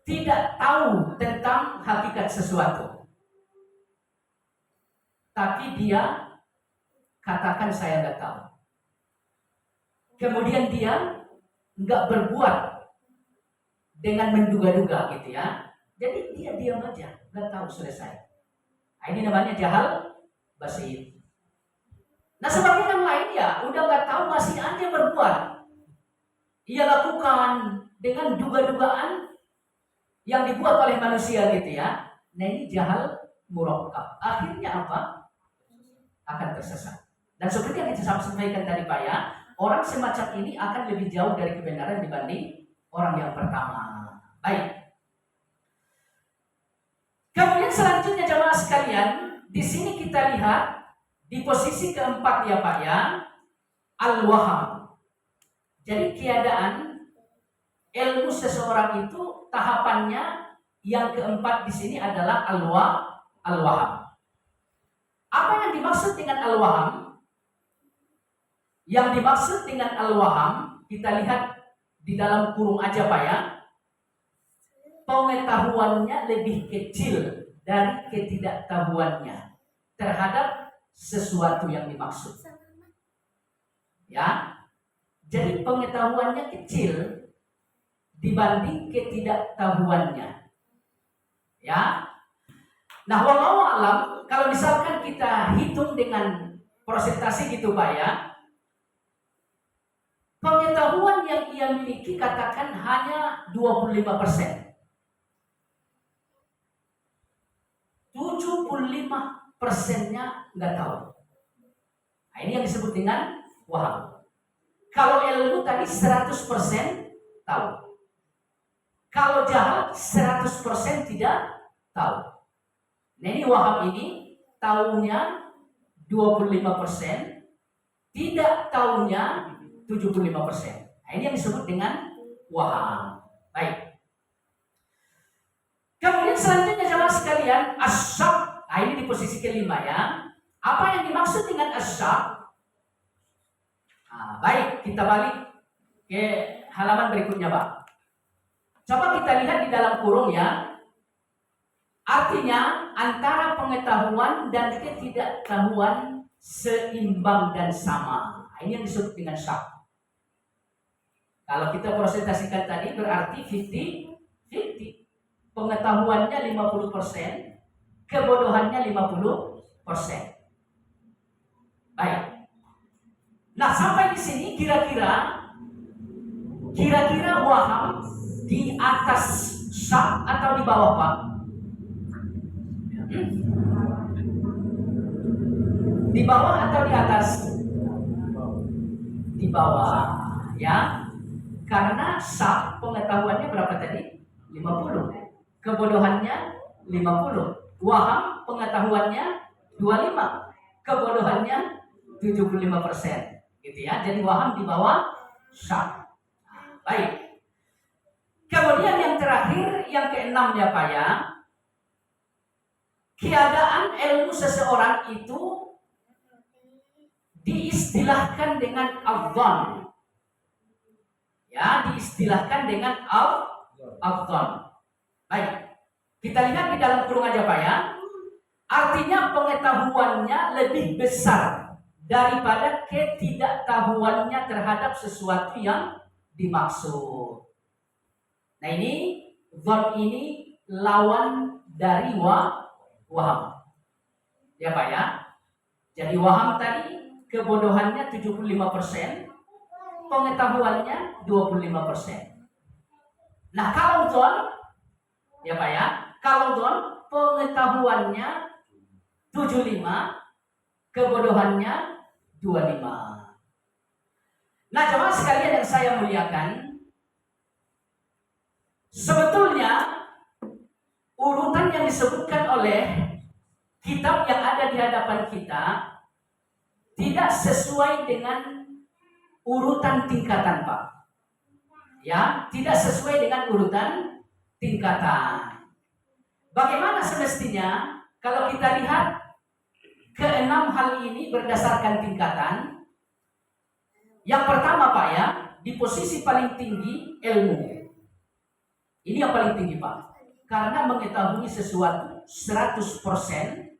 tidak tahu tentang hakikat sesuatu, tapi dia katakan saya nggak tahu. Kemudian dia nggak berbuat dengan menduga-duga gitu ya. Jadi dia diam aja, nggak tahu, selesai. Nah, ini namanya jahal basit. Nah sebagian yang lain ya udah nggak tahu masih aja berbuat. Ia lakukan dengan duga-dugaan yang dibuat oleh manusia gitu ya. Nah ini jahal murakkab. Akhirnya apa? Akan tersesat. Dan seperti yang saya sampaikan tadi Pak ya, orang semacam ini akan lebih jauh dari kebenaran dibanding orang yang pertama. Baik. Kemudian selanjutnya jemaah sekalian, di sini kita lihat di posisi keempat ya Pak ya, al-waham. Jadi keadaan ilmu seseorang itu tahapannya yang keempat di sini adalah al-waham. Apa yang dimaksud dengan al-waham? Yang dimaksud dengan al-waham, kita lihat di dalam kurung aja Pak ya. Pengetahuannya lebih kecil dari ketidaktahuannya terhadap sesuatu yang dimaksud. Ya. Jadi pengetahuannya kecil dibanding ketidaktahuannya. Ya. Nah, wallahu alam, kalau misalkan kita hitung dengan persentase gitu Pak ya, pengetahuan yang ia miliki katakan hanya 25%. 75%-nya nggak tahu. Nah, ini yang disebut dengan waham. Kalau ilmu tadi 100% tahu. Kalau jahal 100% tidak tahu. Nah, ini waham ini tahunya 25%, tidak tahunya 75%. Nah, ini yang disebut dengan waham. Baik. Kemudian selanjutnya jemaah sekalian, asyak. Nah, ini di posisi kelima ya. Apa yang dimaksud dengan asyak? Nah, baik, kita balik ke halaman berikutnya, Pak. Coba kita lihat di dalam kurung ya. Artinya antara pengetahuan dan ketidaktahuan seimbang dan sama. Nah, ini yang disebut dengan syak. Kalau kita presentasikan tadi berarti 50-50. Pengetahuannya 50%, kebodohannya 50%. Baik. Nah, sampai di sini kira-kira waham di atas syak atau di bawah, Pak? Di bawah atau di atas? Di bawah, ya. Karena syak pengetahuannya berapa tadi? 50. Kebodohannya 50. Waham pengetahuannya 25. Kebodohannya 75%. Gitu ya. Jadi waham di bawah syak. Baik. Kemudian yang terakhir, yang keenam ya Pak ya. Keadaan ilmu seseorang itu diistilahkan dengan al-dhan. Ya, diistilahkan dengan al-dhan. Baik. Kita lihat di dalam kurung aja Pak ya. Artinya pengetahuannya lebih besar daripada ketidaktahuannya terhadap sesuatu yang dimaksud. Nah, ini dhan ini lawan dari waham. Ya Pak ya. Jadi waham tadi kebodohannya 75%, pengetahuannya 25%. Nah, kalau dhan ya Pak ya, kalau dhan pengetahuannya 75, kebodohannya 25. Nah, jemaah sekalian yang saya muliakan, sebetulnya urutan yang disebutkan oleh kitab yang ada di hadapan kita tidak sesuai dengan urutan tingkatan, Pak. Ya, tidak sesuai dengan urutan tingkatan. Bagaimana semestinya kalau kita lihat keenam hal ini berdasarkan tingkatan? Yang pertama Pak ya, di posisi paling tinggi ilmu. Ini yang paling tinggi Pak. Karena mengetahui sesuatu 100%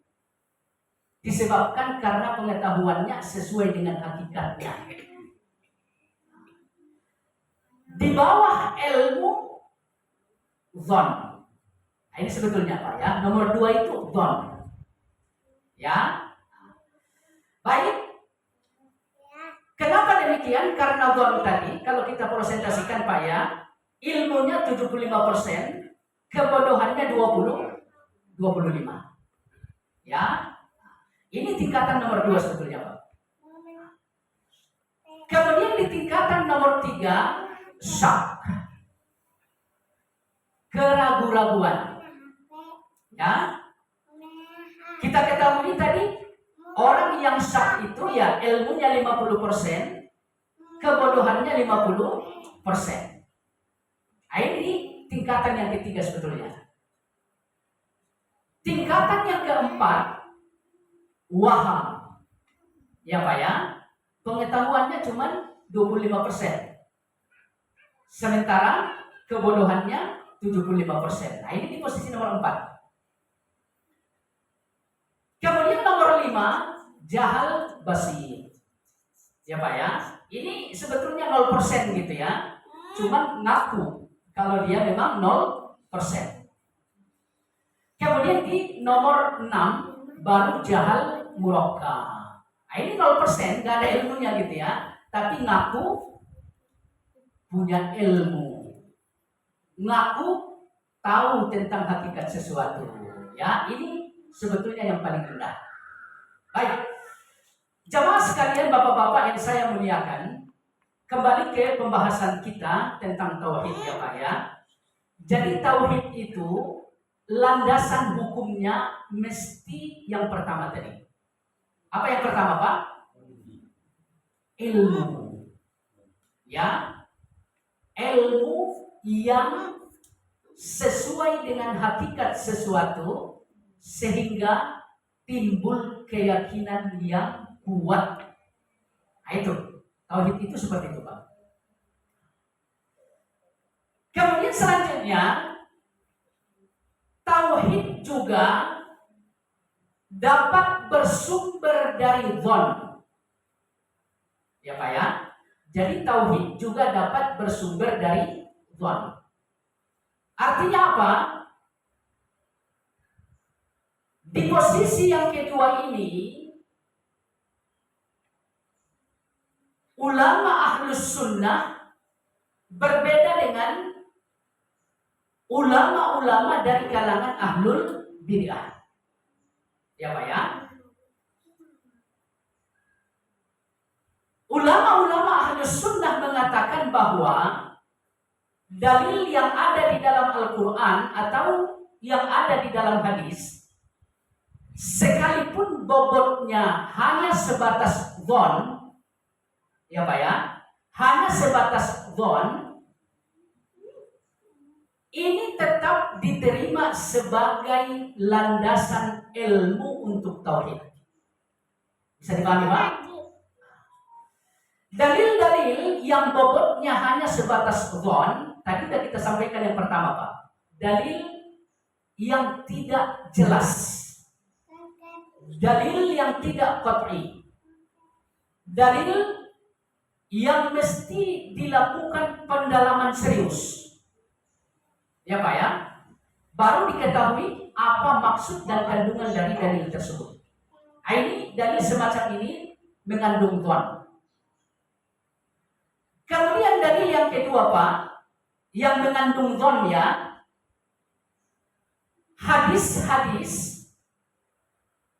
disebabkan karena pengetahuannya sesuai dengan hakikatnya. Di bawah ilmu dhan. Nah, ini sebetulnya Pak ya. Nomor 2 itu dhan. Ya. Baik. Kenapa demikian? Karena dhan tadi kalau kita presentasikan Pak ya, ilmunya 75%, kebodohannya 25. Ya. Ini tingkatan nomor 2 sebetulnya Pak. Kemudian di tingkatan nomor 3, syak. Keraguan-raguan. Ya. Kita ketahui tadi orang yang syak itu ya ilmunya 50%, kebodohannya 50%. Nah, ini tingkatan yang ketiga sebetulnya. Tingkatan yang keempat, waham. Ya Pak ya. pengetahuannya cuma 25%. Sementara kebodohannya 75%. Nah, ini di posisi nomor 4. Kemudian nomor 5, jahal basir. Ya Pak ya. Ini sebetulnya 0% gitu ya. Cuma ngaku kalau dia memang 0%. Kemudian di nomor 6 baru jahal murakkab. Nah, ini 0%, gak ada ilmunya gitu ya. Tapi ngaku punya ilmu. Ngaku tahu tentang hakikat sesuatu. Ya, ini sebetulnya yang paling rendah. Baik. Jamaah sekalian, bapak-bapak yang saya muliakan, kembali ke pembahasan kita tentang tauhid ya Pak ya. Jadi tauhid itu landasan hukumnya mesti yang pertama tadi. Apa yang pertama Pak? Ilmu. Ya. Ilmu yang sesuai dengan hakikat sesuatu sehingga timbul keyakinan yang kuat. Nah, itu tauhid itu seperti itu Pak. Kemudian selanjutnya tauhid juga dapat bersumber dari dzon. Ya Pak ya. Jadi tauhid juga dapat bersumber dari dzon. Artinya apa? Di posisi yang kedua ini, ulama ahlus sunnah berbeda dengan ulama-ulama dari kalangan ahlul bid'ah. Ya Pak ya. Ulama-ulama ahlus sunnah mengatakan bahwa dalil yang ada di dalam Al-Quran atau yang ada di dalam hadis, sekalipun bobotnya hanya sebatas dzon, ya Pak ya, hanya sebatas dzon, ini tetap diterima sebagai landasan ilmu untuk tauhid. Bisa dipahami Pak? Dalil-dalil yang bobotnya hanya sebatas dzon, tadi sudah kita sampaikan yang pertama Pak. Dalil yang tidak jelas. Dalil yang tidak qat'i. Dalil yang mesti dilakukan pendalaman serius. Ya Pak ya. Baru diketahui apa maksud dan kandungan dari dalil tersebut. Nah, ini dalil semacam ini mengandung dzon. Kemudian dalil yang kedua Pak, yang mengandung dzon ya, hadis-hadis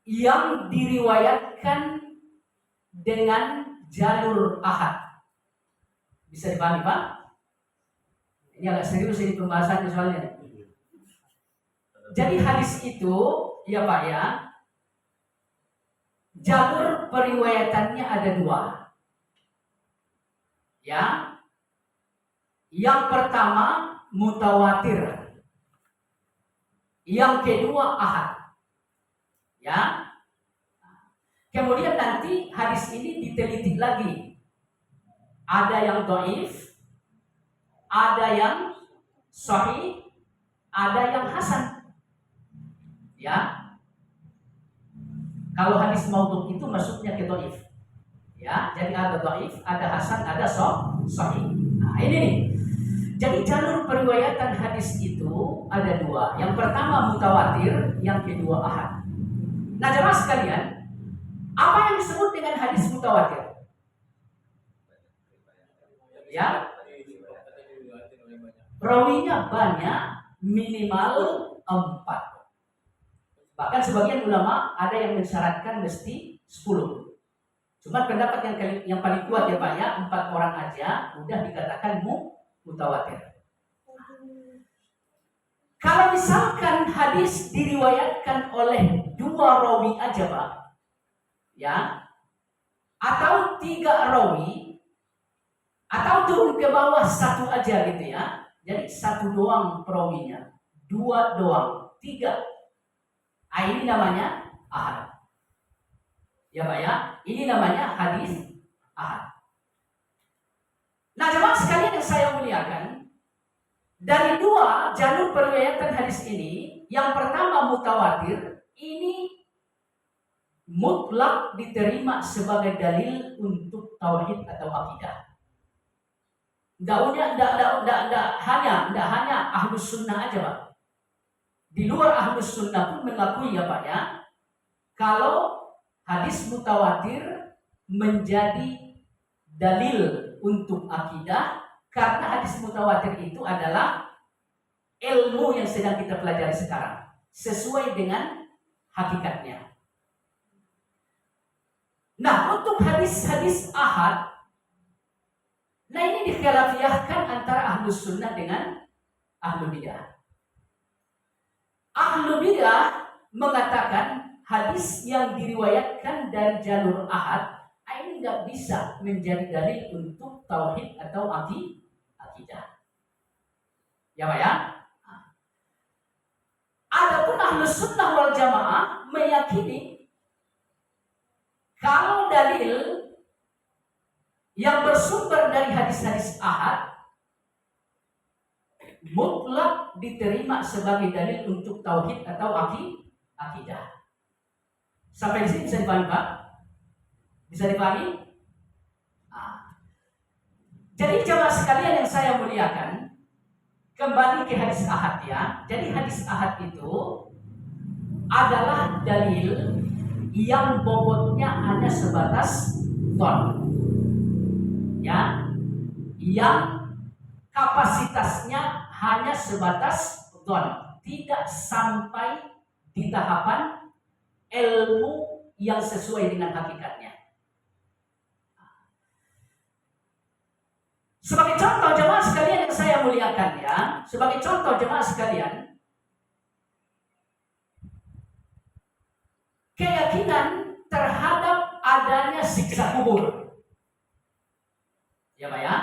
yang diriwayatkan dengan jalur ahad. Bisa dipahami Pak? Ini agak serius ini pembahasannya soalnya. Jadi hadis itu ya Pak ya, jalur periwayatannya ada 2. Ya. Yang pertama mutawatir. Yang kedua ahad. Ya. Kemudian nanti hadis ini diteliti lagi. Ada yang dhaif, ada yang sahih, ada yang hasan. Ya. Kalau hadis maudhu itu masuknya ke dhaif. Ya, jadi ada dhaif, ada hasan, ada sahih. Nah, ini nih. Jadi jalur periwayatan hadis itu ada 2. Yang pertama mutawatir, yang kedua ahad. Nah, jemaah sekalian, apa yang disebut dengan hadis mutawatir? Ya, rawinya banyak, minimal 4. Bahkan sebagian ulama ada yang mensyaratkan mesti 10. Cuma pendapat yang paling kuat ya Pak ya, 4 orang aja udah dikatakan mutawatir. Kalau misalkan hadis diriwayatkan oleh 2 rawi aja Pak, ya, atau 3 rawi, atau turun ke bawah 1 aja gitu ya, jadi 1 doang perawinya, 2 doang, 3, ini namanya ahad. Ya Pak ya, ini namanya hadis ahad. Nah, jemaah sekalian yang saya muliakan, dari dua jalur periwayatan hadis ini, yang pertama mutawatir, ini mutlak diterima sebagai dalil untuk tauhid atau akidah. Tidak hanya ahlus sunnah aja, Pak. Di luar ahlus sunnah pun mengakui ya Pak ya, kalau hadis mutawatir menjadi dalil untuk akidah, karena hadis mutawatir itu adalah ilmu yang sedang kita pelajari sekarang, sesuai dengan hakikatnya. Nah, untuk hadis-hadis ahad, nah ini dikhilafiahkan antara ahlus sunnah dengan ahlul bidah. Ahlul bidah mengatakan hadis yang diriwayatkan dari jalur ahad ini nggak bisa menjadi dalil untuk tauhid atau akidah. Ya Pak ya? Adapun ahlus sunnah wal jamaah meyakini kalau dalil yang bersumber dari hadis-hadis ahad mutlak diterima sebagai dalil untuk tauhid atau akidah. Sampai di sini bisa dipahami Pak? Bisa dipahami? Jadi jemaah sekalian yang saya muliakan, kembali ke hadis ahad ya. Jadi hadis ahad itu adalah dalil yang bobotnya hanya sebatas dhon. Ya, yang kapasitasnya hanya sebatas dhon, tidak sampai di tahapan ilmu yang sesuai dengan hakikatnya. Sebagai contoh jemaah sekalian yang saya muliakan ya, sebagai contoh jemaah sekalian, keyakinan terhadap adanya siksa kubur. Ya Pak ya.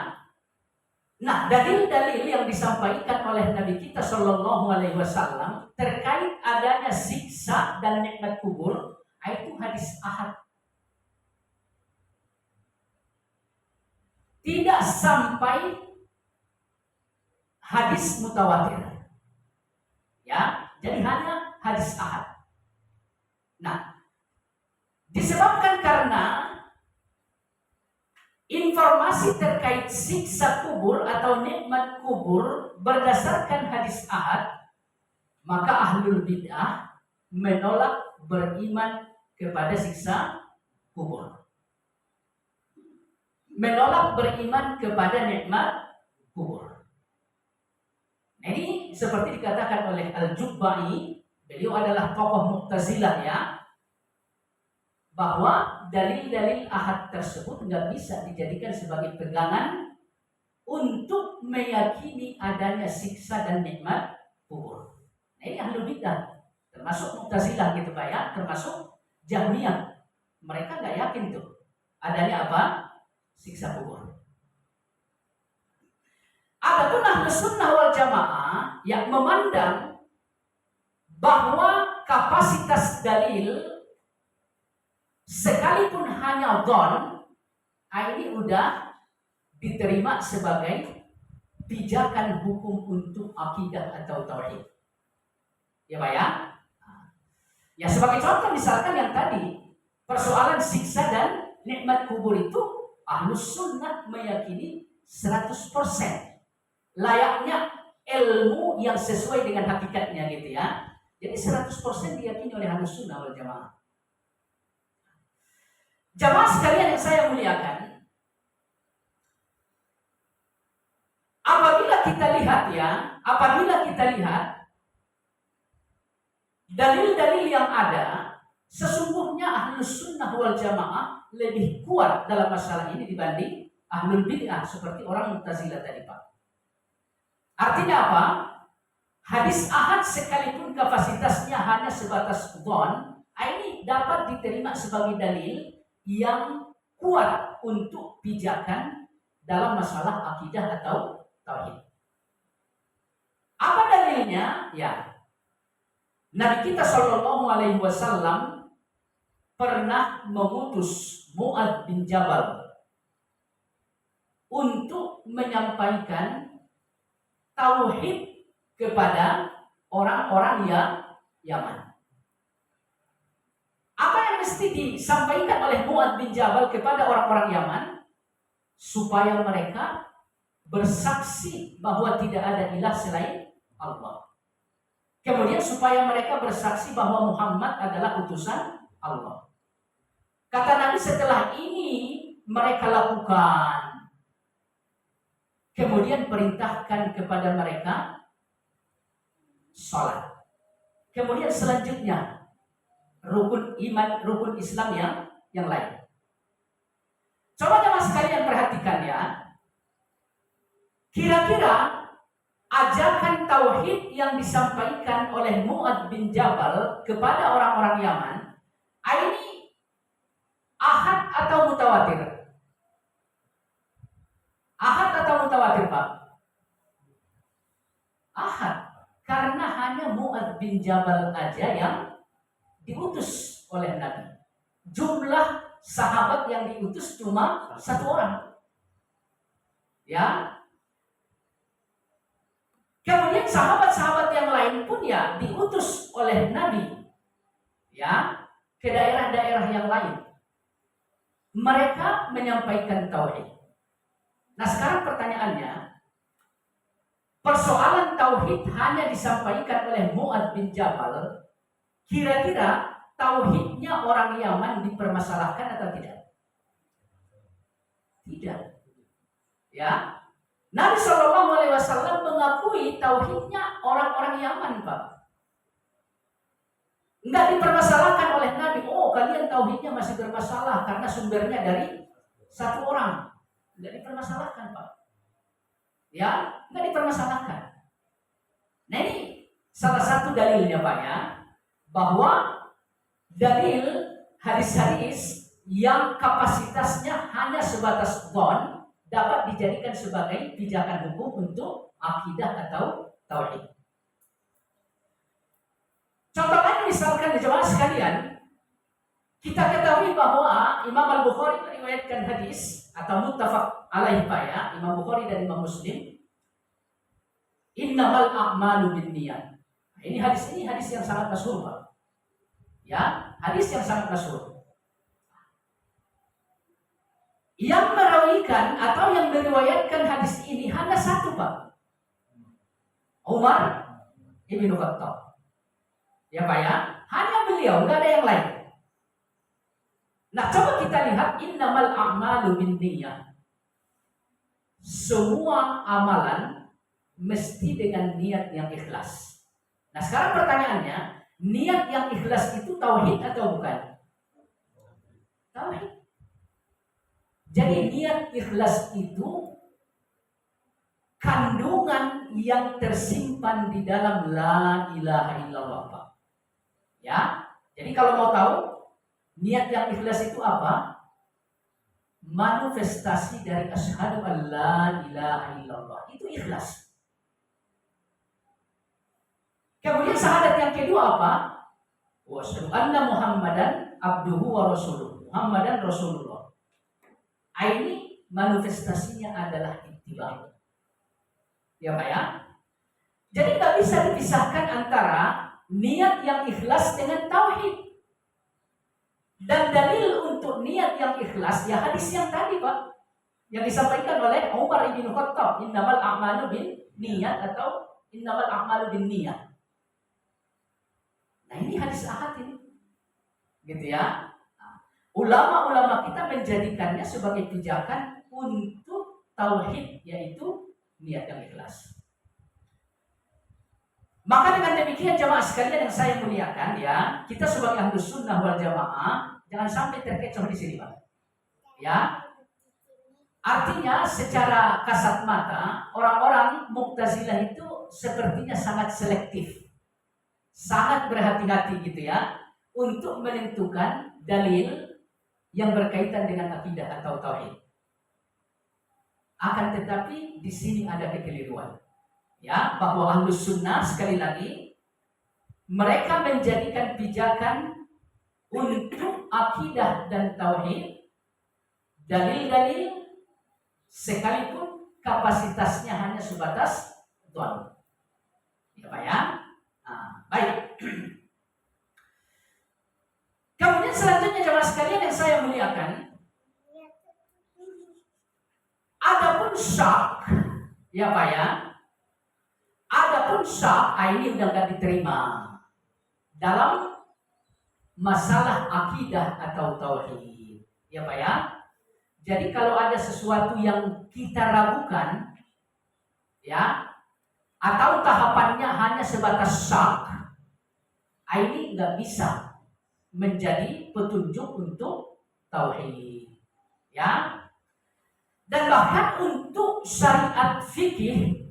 Nah, dalil-dalil yang disampaikan oleh Nabi kita Shallallahu Alaihi Wasallam terkait adanya siksa dan nikmat kubur, itu hadis ahad. Tidak sampai hadis mutawatir. Ya, jadi hanya hadis ahad. Nah, disebabkan karena informasi terkait siksa kubur atau nikmat kubur berdasarkan hadis ahad, maka ahlul bid'ah menolak beriman kepada siksa kubur. Menolak beriman kepada nikmat kubur. Nah, ini seperti dikatakan oleh Al-Jubba'i, beliau adalah tokoh Mu'tazilah ya, bahwa dalil-dalil ahad tersebut nggak bisa dijadikan sebagai pegangan untuk meyakini adanya siksa dan nikmat kubur. Nah, ini ahlul bidah, termasuk Mu'tazilah gitu Pak ya, termasuk Jahmiyah. Mereka nggak yakin tuh adanya apa? Siksa kubur. Adapun ahlus sunnah wal jamaah yang memandang bahwa kapasitas dalil sekalipun hanya dhon, ini udah diterima sebagai pijakan hukum untuk akidah atau tauhid. Ya Pak ya? Ya sebagai contoh misalkan yang tadi, persoalan siksa dan nikmat kubur itu ahlus sunnah meyakini 100% layaknya ilmu yang sesuai dengan hakikatnya gitu ya. Jadi 100% diyakini oleh ahlus sunnah wal jamaah. Jamaah sekalian yang saya muliakan, apabila kita lihat dalil-dalil yang ada, sesungguhnya ahlus sunnah wal jamaah lebih kuat dalam masalah ini dibanding ahlul bid'ah seperti orang Mu'tazilah tadi Pak. Artinya apa? Hadis ahad sekalipun kapasitasnya hanya sebatas dhon, ini dapat diterima sebagai dalil yang kuat untuk pijakan dalam masalah akidah atau tauhid. Apa dalilnya? Ya, Nabi kita Shallallahu Alaihi Wasallam pernah mengutus Mu'adz bin Jabal untuk menyampaikan tauhid kepada orang-orang yang Yaman. Apa yang mesti disampaikan oleh Mu'adz bin Jabal kepada orang-orang Yaman? Supaya mereka bersaksi bahwa tidak ada ilah selain Allah. Kemudian supaya mereka bersaksi bahwa Muhammad adalah utusan Allah. Kata Nabi, setelah ini mereka lakukan, kemudian perintahkan kepada mereka salat. Kemudian selanjutnya rukun iman, rukun Islam yang lain. Coba jemaah sekalian perhatikan ya. Kira-kira ajakan tauhid yang disampaikan oleh Mu'adz bin Jabal kepada orang-orang Yaman ini ahad atau mutawatir? Ahad atau mutawatir, Pak? Ahad. Karena hanya Mu'adz bin Jabal aja yang diutus oleh Nabi. Jumlah sahabat yang diutus cuma 1 orang. Ya. Kemudian sahabat-sahabat yang lain pun ya diutus oleh Nabi. Ya, ke daerah-daerah yang lain. Mereka menyampaikan tauhid. Nah, sekarang pertanyaannya, persoalan tauhid hanya disampaikan oleh Mu'adz bin Jabal. Kira-kira tauhidnya orang Yaman dipermasalahkan atau tidak? Tidak. Ya, Nabi SAW mengakui tauhidnya orang-orang Yaman, Pak. Enggak dipermasalahkan oleh Nabi. Oh, kalian tauhidnya masih bermasalah karena sumbernya dari 1 orang. Enggak dipermasalahkan, Pak. Ya, enggak dipermasalahkan. Nah, ini salah satu dalilnya, Pak, ya, bahwa dalil hadis-hadis yang kapasitasnya hanya sebatas dhon dapat dijadikan sebagai pijakan hukum untuk akidah atau tauhid. Contoh lain misalkan di jemaah sekalian, kita ketahui bahwa Imam Al-Bukhari meriwayatkan hadis atau muttafaq alaih, Pak, ya, Imam Bukhari dan Imam Muslim, innamal a'malu binniyat. Ini hadis yang sangat masyhur, Pak. Ya, hadis yang sangat masyhur. Yang merawikan atau yang meriwayatkan hadis ini hanya 1, Pak. Umar ibn Khattab. Ya, Pak, ya, hanya beliau, nggak ada yang lain. Nah, coba kita lihat innamal a'malu binniyat. Semua amalan mesti dengan niat yang ikhlas. Nah, sekarang pertanyaannya, niat yang ikhlas itu tauhid atau bukan? Tauhid. Jadi niat ikhlas itu kandungan yang tersimpan di dalam la ilaha illallah, Pak. Ya. Jadi kalau mau tahu niat yang ikhlas itu apa? Manifestasi dari asyhadu an la ilaha illallah. Itu ikhlas. Kemudian syahadat yang kedua apa? Wa asyhadu anna Muhammadan abduhu wa rasuluh. Muhammadan Rasulullah. Ini manifestasinya adalah ittiba. Ya, Pak, ya. Jadi nggak bisa dipisahkan antara niat yang ikhlas dengan tauhid. Dan dalil untuk niat yang ikhlas ya hadis yang tadi, Pak, yang disampaikan oleh Umar ibn Khattab, innamal a'malu binniyat atau innamal a'malu binniyat. Nah, ini hadis ahad ini. Gitu ya. Ulama-ulama kita menjadikannya sebagai pijakan untuk tauhid, yaitu niat yang ikhlas. Maka dengan demikian jamaah sekalian yang saya muliakan, ya, kita sebagai Ahlus Sunnah wal Jamaah jangan sampai terkecoh di sini, Pak. Ya. Artinya secara kasat mata orang-orang Mu'tazilah itu sepertinya sangat selektif. Sangat berhati-hati gitu ya untuk menentukan dalil yang berkaitan dengan akidah atau tauhid. Akan tetapi di sini ada kekeliruan. Ya, bahwa Ahlus Sunnah sekali lagi mereka menjadikan pijakan untuk akidah dan tauhid dalil-dalil sekalipun kapasitasnya hanya sebatas dhon. Ya Pak ya. Baik. Kemudian selanjutnya jemaah sekalian yang saya muliakan, adapun syak, ya Pak ya, adapun syak ini udah nggak diterima dalam masalah akidah atau tauhid, ya Pak ya. Jadi kalau ada sesuatu yang kita ragukan, ya, atau tahapannya hanya sebatas syak, ini nggak bisa menjadi petunjuk untuk tauhid, ya. Dan bahkan untuk syariat fikih,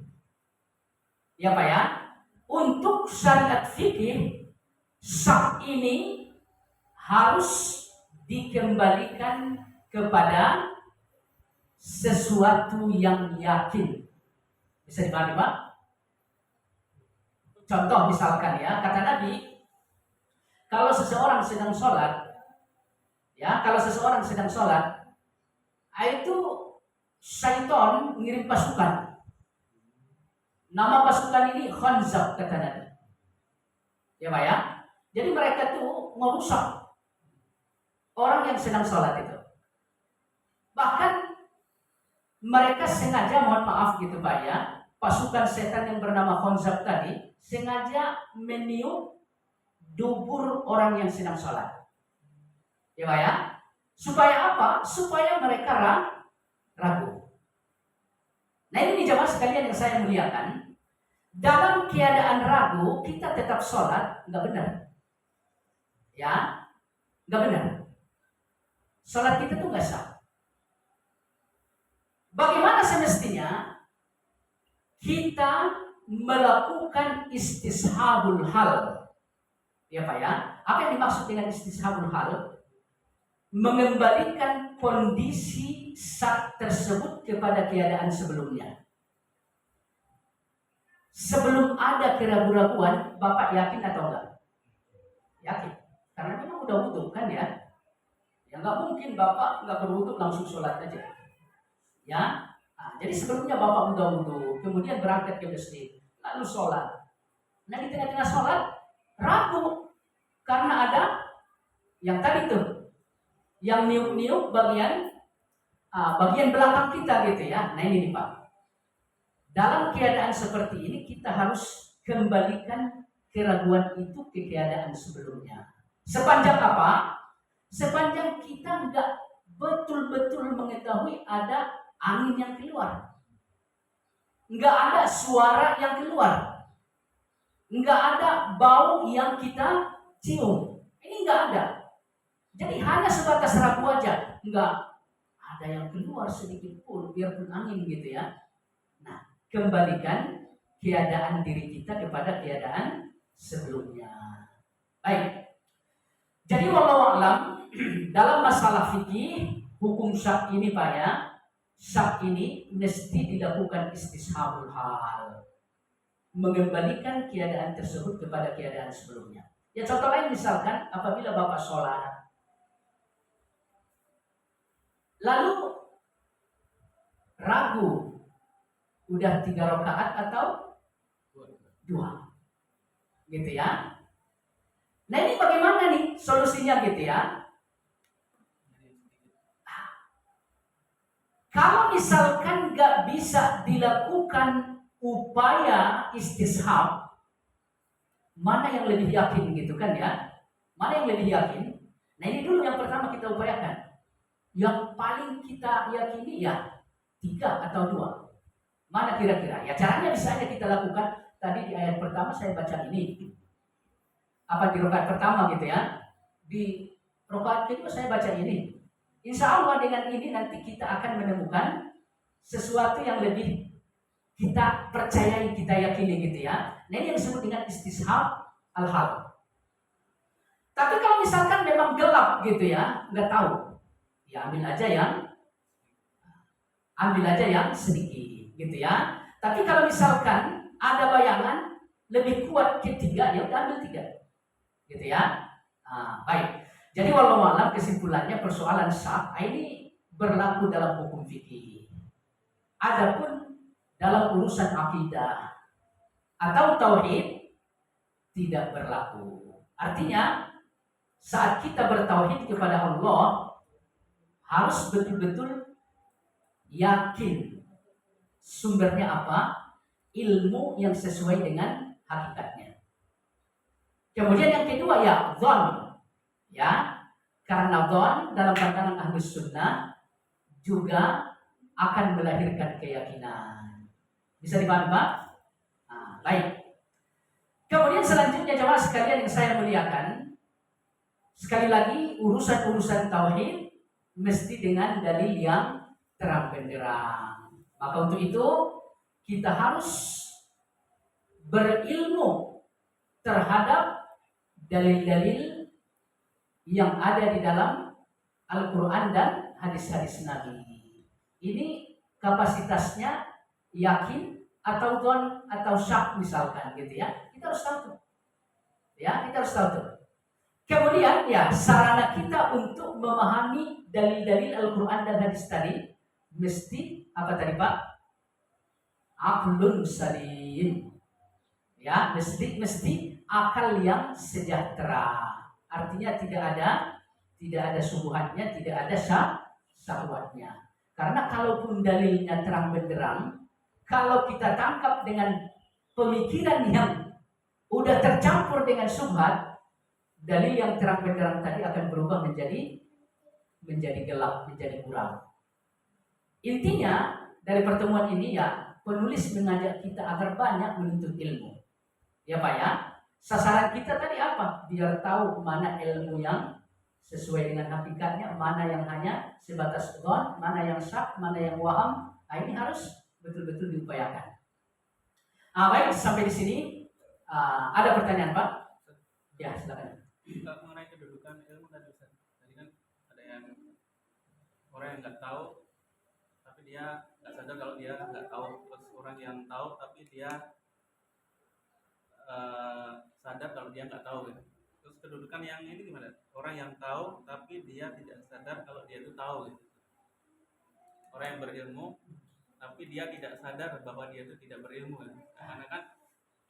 ya Pak ya, untuk syariat fikih syak ini harus dikembalikan kepada sesuatu yang yakin. Bisa dipahami Pak? Contoh misalkan ya, kata Nabi, kalau seseorang sedang sholat, ya, kalau seseorang sedang sholat, itu syaitan mengirim pasukan. Nama pasukan ini Khanzab, kata Nabi. Ya Pak ya. Jadi mereka tuh merusak orang yang sedang sholat itu. Bahkan mereka sengaja, mohon maaf gitu Pak ya, pasukan setan yang bernama Khanzab tadi sengaja meniup dubur orang yang sedang sholat. Ya Pak ya. Supaya apa? Supaya mereka ragu. Nah ini jamaah sekalian yang saya muliakan. Dalam keadaan ragu, kita tetap sholat, nggak benar. Ya, nggak benar. Sholat kita tuh nggak sah. Bagaimana semestinya kita melakukan istishabul hal? Ya Pak ya, apa yang dimaksud dengan istishabul hal? Mengembalikan kondisi syak tersebut kepada keadaan sebelumnya. Sebelum ada keraguan-raguan, Bapak yakin atau enggak? Yakin, karena memang udah wudhu kan ya. Ya nggak mungkin Bapak nggak berwudhu langsung sholat aja. Ya, jadi sebelumnya Bapak udah wudhu, kemudian berangkat ke masjid, lalu sholat. Nah di tengah-tengah sholat ragu karena ada yang tadi tuh, yang niup-niup bagian belakang kita gitu ya. Nah ini nih Pak, dalam keadaan seperti ini kita harus kembalikan keraguan itu ke keadaan sebelumnya. Sepanjang apa? Sepanjang kita nggak betul-betul mengetahui ada angin yang keluar, nggak ada suara yang keluar, nggak ada bau yang kita cium. Ini nggak ada. Jadi hanya sebatas ragu aja, nggak ada yang keluar sedikit pun, biarpun angin gitu ya. Nah, kembalikan keadaan diri kita kepada keadaan sebelumnya. Baik. Jadi wallahu a'lam, dalam masalah fikih hukum syak ini Pak ya, syak ini mesti dilakukan istishabul hal, mengembalikan keadaan tersebut kepada keadaan sebelumnya. Ya contoh lain misalkan apabila Bapak sholat, lalu ragu udah 3 rakaat atau 2, gitu ya. Nah ini bagaimana nih solusinya gitu ya? Kalau misalkan nggak bisa dilakukan upaya istishab, mana yang lebih yakin gitu kan ya? Mana yang lebih yakin? Nah ini dulu yang pertama kita upayakan. Yang paling kita yakini ya 3 atau 2. Mana kira-kira? Ya caranya bisa aja kita lakukan. Tadi di ayat pertama saya baca ini. Apa di rakaat pertama gitu ya. Di rakaat kedua saya baca ini. Insya Allah dengan ini nanti kita akan menemukan sesuatu yang lebih kita percayai, kita yakini gitu ya. Nah ini yang disebut dengan istishab al-hal. Tapi kalau misalkan memang gelap gitu ya, nggak tahu, ya ambil aja yang sedikit gitu ya. Tapi kalau misalkan ada bayangan lebih kuat ketiga, ya udah ambil 3 gitu ya. Baik. Jadi wallahu a'lam, kesimpulannya persoalan syak ini berlaku dalam hukum fikih. Adapun dalam urusan akidah atau tauhid tidak berlaku. Artinya saat kita bertauhid kepada Allah harus betul-betul yakin sumbernya apa, ilmu yang sesuai dengan hakikatnya. Kemudian yang kedua ya dzan, ya, karena dzan dalam pandangan Ahlus Sunnah juga akan melahirkan keyakinan. Bisa dipahami Pak? Nah, baik. Kemudian selanjutnya jemaah sekalian yang saya muliakan, sekali lagi urusan-urusan tauhid mesti dengan dalil yang terang benderang. Maka untuk itu kita harus berilmu terhadap dalil-dalil yang ada di dalam Al-Quran dan hadis-hadis Nabi. Ini kapasitasnya yakin atau don atau syak misalkan gitu ya. Kita harus tahu tuh. Ya, kita harus tahu tuh. Kemudian ya sarana kita untuk memahami dalil-dalil Al-Quran dan hadis tadi mesti apa tadi Pak? Aqlun salim. Ya, mesti akal yang sejahtera. Artinya tidak ada subuhannya, tidak ada syahwatnya. Karena kalaupun dalilnya terang benderang, kalau kita tangkap dengan pemikiran yang udah tercampur dengan syubhat, dalil yang terang benderang tadi akan berubah menjadi gelap, menjadi buram. Intinya dari pertemuan ini ya penulis mengajak kita agar banyak menuntut ilmu. Ya Pak ya, sasaran kita tadi apa? Biar tahu mana ilmu yang sesuai dengan hakikatnya, mana yang hanya sebatas dhon, mana yang syak, mana yang waham. Nah, ini harus betul-betul diupayakan. Baik, sampai di sini ada pertanyaan Pak? Ya, silakan. Mengenai kedudukan ilmu tadi Ustaz. Tadi kan ada yang orang yang nggak tahu, tapi dia nggak sadar kalau dia nggak tahu. Terus orang yang tahu, tapi dia sadar kalau dia nggak tahu. Gitu. Terus kedudukan yang ini gimana? Orang yang tahu, tapi dia tidak sadar kalau dia itu tahu. Gitu. Orang yang berilmu, tapi dia tidak sadar bahwa dia itu tidak berilmu. Gitu. Karena kan.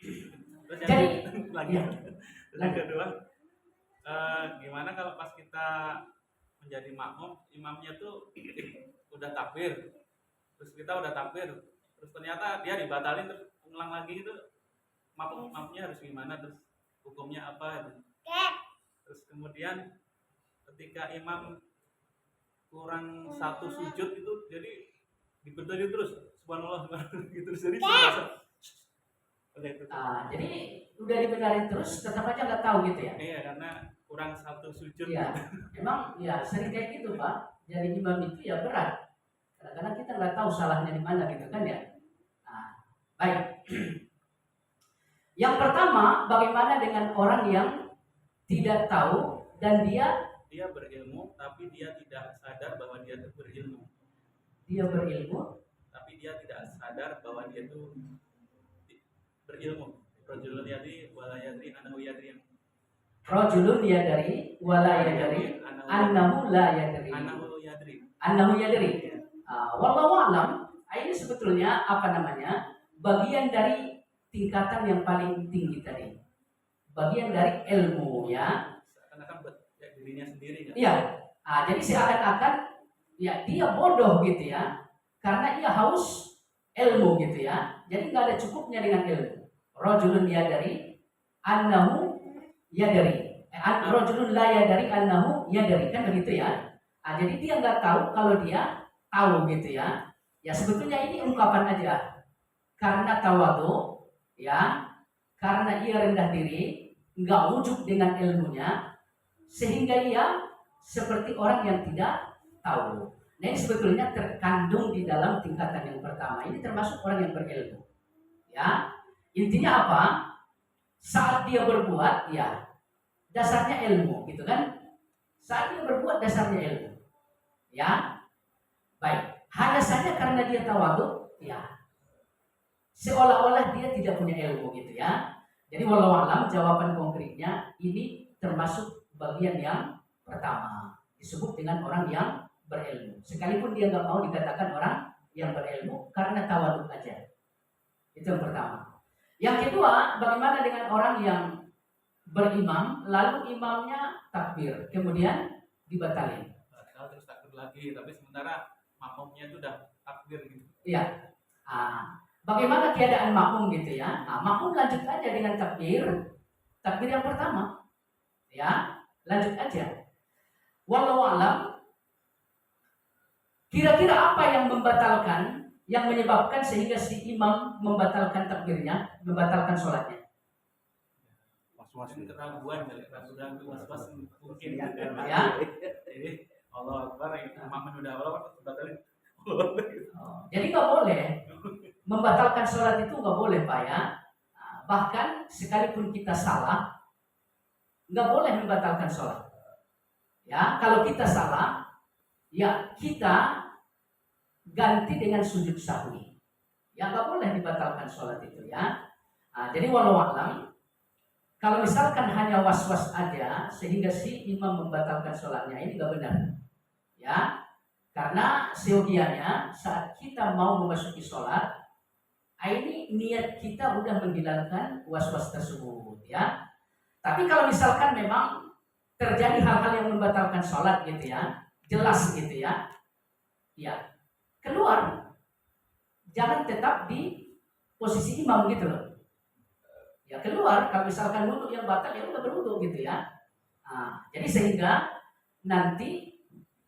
Terus yang lagi, yang kedua. Gimana kalau pas kita menjadi makmum, imamnya tuh udah takbir, terus kita udah takbir, terus ternyata dia dibatalin terus ulang lagi itu, makmumnya harus gimana, terus hukumnya apa gitu. Terus kemudian ketika imam kurang satu sujud itu jadi dibenterin terus subhanallah gitu terus jadi jadi udah dibenarin terus tetap aja nggak tahu gitu ya. Iya, karena kurang satu sujud. Iya, memang ya sering kayak gitu Pak. Jadi imam itu ya berat. Kadang-kadang kita nggak tahu salahnya di mana gitu kan ya. Nah, baik. Yang pertama, bagaimana dengan orang yang tidak tahu dan dia berilmu tapi dia tidak sadar bahwa dia itu berilmu. Dia berilmu tapi dia tidak sadar bahwa dia itu berilmu. Rajulun yadri wala yadri annahu yadri. Rajulun yadri wala yadri annahu la yadri. Annahu yadri. Wallahu a'lam. Ini sebetulnya apa namanya? Bagian dari tingkatan yang paling tinggi tadi. Bagian dari ilmu ya. Seakan-akan dirinya sendiri kan? Iya. Jadi seakan-akan ya dia bodoh gitu ya. Karena ia haus ilmu gitu ya. Jadi nggak ada cukupnya dengan ilmu. Rajulun yadri annahu yadri. Rajulun la yadri annahu yadri kan begitu ya. Jadi dia nggak tahu kalau dia tahu gitu ya. Ya sebetulnya ini ungkapan aja. Karena tawadu ya, karena ia rendah diri, nggak ujub dengan ilmunya, sehingga ia seperti orang yang tidak tahu. Nah ini sebetulnya terkandung di dalam tingkatan yang pertama. Ini termasuk orang yang berilmu. Ya, intinya apa? Saat dia berbuat, ya dasarnya ilmu, gitu kan? Saat dia berbuat dasarnya ilmu. Ya, baik. Hanya saja karena dia tawadu, ya seolah-olah dia tidak punya ilmu gitu ya. Jadi wallahu a'lam jawaban konkretnya ini termasuk bagian yang pertama disebut dengan orang yang berilmu. Sekalipun dia nggak mau dikatakan orang yang berilmu karena tawaduk aja. Itu yang pertama. Yang kedua, bagaimana dengan orang yang berimam lalu imamnya takbir, kemudian dibatalin? Terus takbir lagi, tapi sementara makmumnya itu udah takbir gitu. Iya. Bagaimana keadaan makmum gitu ya? Makmum lanjut aja dengan takbir yang pertama, ya, lanjut aja. Wallahu alam. Kira-kira apa yang membatalkan, yang menyebabkan sehingga si imam membatalkan takbirnya, membatalkan sholatnya? Mungkin keraguan, ragu-ragu, was-was mungkin. Ya. Jadi Allah Akbar, imam udah Allah batalin. Jadi nggak boleh membatalkan sholat itu, nggak boleh Pak ya. Bahkan sekalipun kita salah, nggak boleh membatalkan sholat. Ya, kalau kita salah, ya kita ganti dengan sujud sahwi. Ya nggak boleh dibatalkan sholat itu ya. Jadi walau alam, kalau misalkan hanya was-was aja sehingga si imam membatalkan sholatnya, ini nggak benar. Ya, karena seyogianya saat kita mau memasuki sholat, ini niat kita udah menghilangkan was-was tersebut ya. Tapi kalau misalkan memang terjadi hal-hal yang membatalkan sholat gitu ya, jelas gitu ya, ya keluar, jangan tetap di posisi imam gitu loh. Ya keluar, kalau misalkan wudhu yang batal ya udah berwudhu gitu ya. Jadi sehingga nanti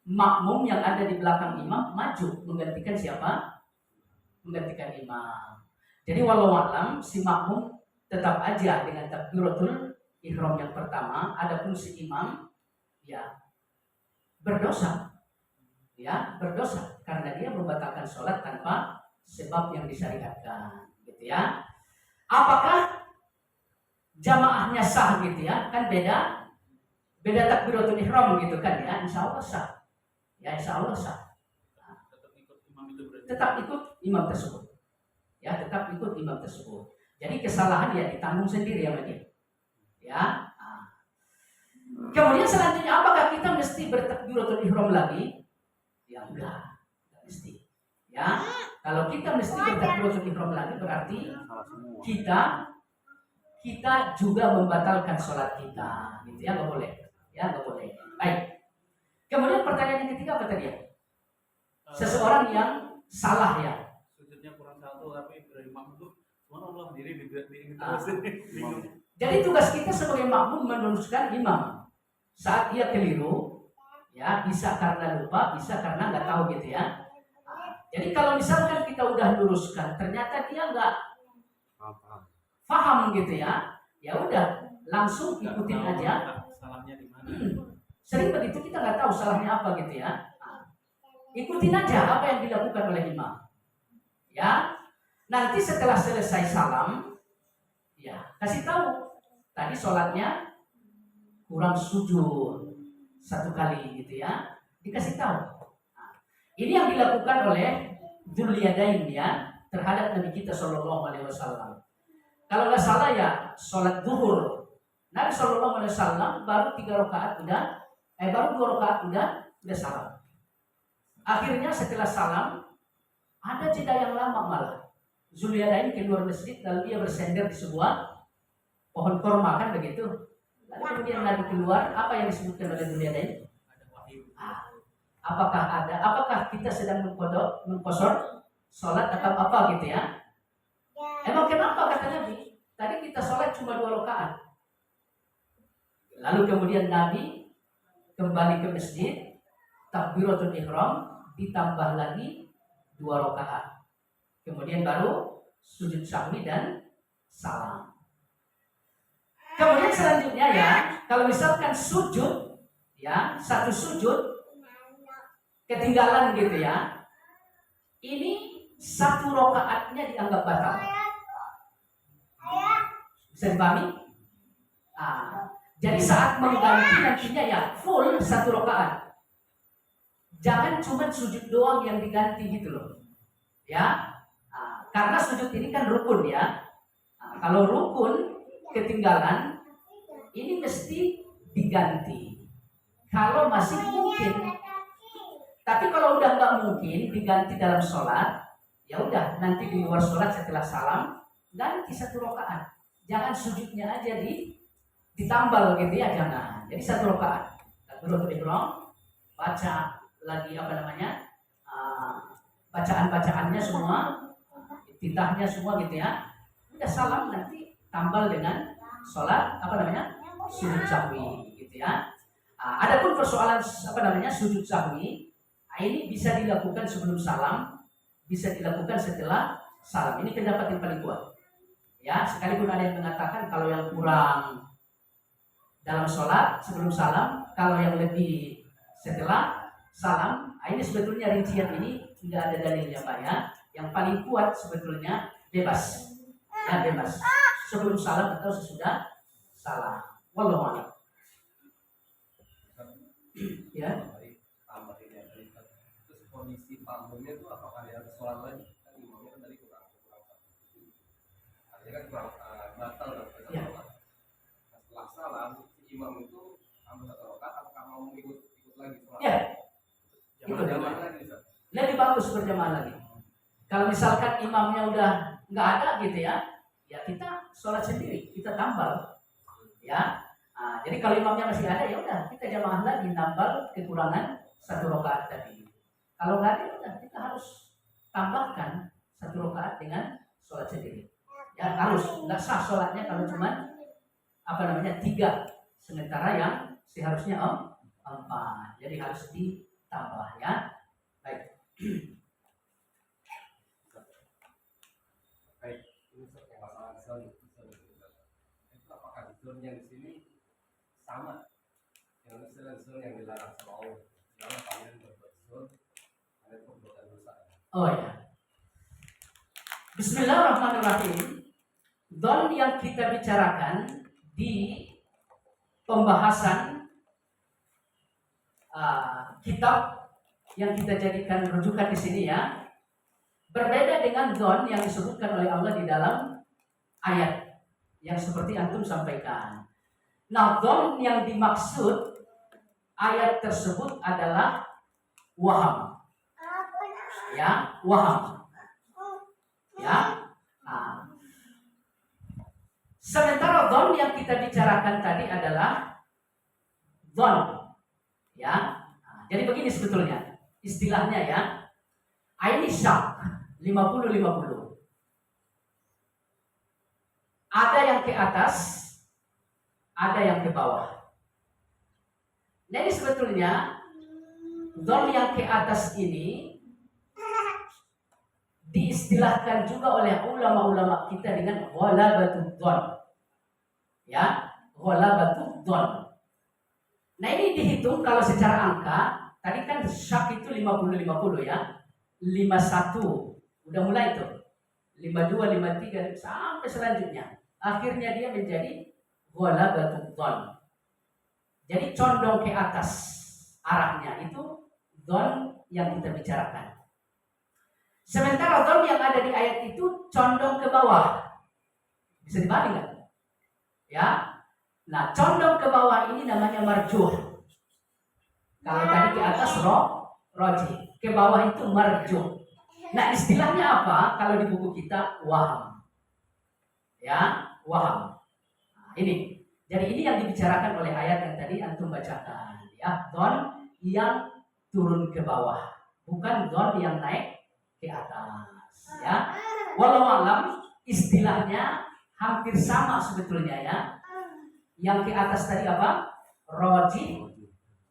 makmum yang ada di belakang imam maju menggantikan siapa? Menggantikan imam. Jadi walau alam si makmum tetap aja dengan takbiratul ihram yang pertama, adapun si imam ya berdosa. Ya, berdosa karena dia membatalkan sholat tanpa sebab yang disyariatkan gitu ya. Apakah jamaahnya sah gitu ya? Kan beda takbiratul ihram gitu kan ya. Insya Allah sah. Ya insya Allah sah. Tetap ikut imam itu berarti. Tetap ikut imam tersebut. Ya, tetap ikut imam tersebut. Jadi kesalahan ya ditanggung sendiri sama dia. Ya. Kemudian selanjutnya apakah kita mesti bertakbiratul ihram lagi? Ya enggak mesti. Ya. Kalau kita mesti bertakbiratul ihram lagi berarti kita juga membatalkan sholat kita. Gitu ya, enggak boleh. Ya, enggak boleh. Baik. Kemudian pertanyaan yang ketiga apa tadi ya? Seseorang yang salah ya. Sujudnya kurang satu tapi berimam itu subhanallah diri terus bingung. Jadi tugas kita sebagai makmum meneruskan imam. Saat ia keliru, ya bisa karena lupa, bisa karena nggak tahu gitu ya. Jadi kalau misalkan kita udah luruskan, ternyata dia nggak paham gitu ya, ya udah langsung ikutin aja. Salahnya di mana? Sering begitu kita nggak tahu salahnya apa gitu ya. Ikutin aja apa yang dilakukan oleh imam. Ya, nanti setelah selesai salam, ya kasih tahu tadi sholatnya kurang sujud satu kali gitu ya, dikasih tahu. Ini yang dilakukan oleh Dzuliyadain ya terhadap Nabi kita Shallallahu Alaihi Wasallam. Kalau nggak salah ya sholat zuhur, Nabi Shallallahu Alaihi Wasallam baru 2 rakaat udah salam. Akhirnya setelah salam ada jeda yang lama malah. Dzuliyadain keluar masjid lalu dia bersender di sebuah pohon korma kan begitu. Lalu kemudian Nabi keluar, apa yang disebutkan oleh Dzuliyadain? Ada wahyu. Apakah kita sedang mengkosor sholat atau apa gitu ya? Emang kenapa kata Nabi? Tadi kita sholat cuma 2 rakaat. Lalu kemudian Nabi kembali ke masjid, takbiratul ihram ditambah lagi 2 rakaat. Kemudian baru sujud sahwi dan salam. Kemudian selanjutnya ya, kalau misalkan sujud, ya satu sujud ketinggalan gitu ya, ini 1 rakaatnya dianggap batal. Bisa dipahami? Jadi saat mengganti nantinya ya full 1 rakaat. Jangan cuma sujud doang yang diganti gitu loh, ya. Karena sujud ini kan rukun ya. Kalau rukun ketinggalan ini mesti diganti. Kalau masih mungkin, Tapi kalau udah nggak mungkin diganti dalam sholat, ya udah nanti di luar sholat setelah salam ganti 1 rakaat. Jangan sujudnya aja ditambal gitu ya, jangan. Jadi 1 rakaat. Takbiratul ihram, baca lagi bacaan-bacaannya semua, titahnya semua gitu ya. Udah salam nanti tambal dengan sholat sujud sahwi gitu ya. Adapun persoalan sujud sahwi, ini bisa dilakukan sebelum salam, bisa dilakukan setelah salam. Ini pendapat yang paling kuat. Ya, sekalipun ada yang mengatakan kalau yang kurang dalam sholat sebelum salam, kalau yang lebih setelah salam. Ini sebetulnya rincian ini tidak ada dalilnya Pak ya. Yang paling kuat sebetulnya bebas. Ya, bebas. Sebelum salam atau sesudah salam. Wallahu a'lam. Ya. Terus kondisi makmumnya itu apakah dia harus sholat lagi? Kan imamnya kan tadi kurang satu. Artinya kan kurang batal dan Ya. Nah, setelah salam si imam itu tambah 1 rakaat, apakah mau ikut lagi sholat? Ya. Jamaah lagi bisa. Lebih bagus berjamaah lagi. Kalau misalkan imamnya udah nggak ada gitu ya, ya kita sholat sendiri, kita tambal, ya. Jadi kalau imamnya masih ada, ya udah kita jamaah lagi, nambal kekurangan 1 rakaat tadi. Kalau nggak ada, ya udah kita harus tambahkan 1 rakaat dengan sholat sendiri. Ya harus, nggak sah sholatnya kalau cuma 3, sementara yang seharusnya 4. Jadi harus ditambah ya. Baik. Baik, ini yang masalah zon. Itu apakah zonnya di sini sama dengan istilah zon yang dilarang sama Allah? Dalam kalian berbuat zon, ada perbuatan dosa. Oh ya. Bismillahirrahmanirrahim. Don yang kita bicarakan di pembahasan kitab yang kita jadikan rujukan di sini ya, berbeda dengan don yang disebutkan oleh Allah di dalam ayat yang seperti antum sampaikan. Nah, don yang dimaksud ayat tersebut adalah waham. Ya, waham. Ya. Sementara don yang kita bicarakan tadi adalah don. Ya. Jadi begini sebetulnya istilahnya ya. Ini syak 50-50. Ada yang ke atas, ada yang ke bawah. Nah, ini sebetulnya don yang ke atas ini diistilahkan juga oleh ulama-ulama kita dengan ghalabatud don. Ya, ghalabatud don. Nah, ini dihitung kalau secara angka, tadi kan syak itu 50-50 ya. 51 udah mulai tuh. 52, 53 sampai selanjutnya. Akhirnya dia menjadi ghalabatud don. Jadi condong ke atas arahnya itu don yang kita bicarakan. Sementara don yang ada di ayat itu condong ke bawah. Bisa dibalik nggak? Ya. Nah, condong ke bawah ini namanya marjuh. Kalau tadi ke atas roji, ke bawah itu marjuh. Nah, istilahnya apa? Kalau di buku kita waham. Ya, waham. Nah, ini. Jadi ini yang dibicarakan oleh ayat yang tadi antum bacakan. Ya, don yang turun ke bawah, bukan don yang naik ke atas. Ya, walau alam istilahnya hampir sama sebetulnya ya. Yang ke atas tadi apa? Roji.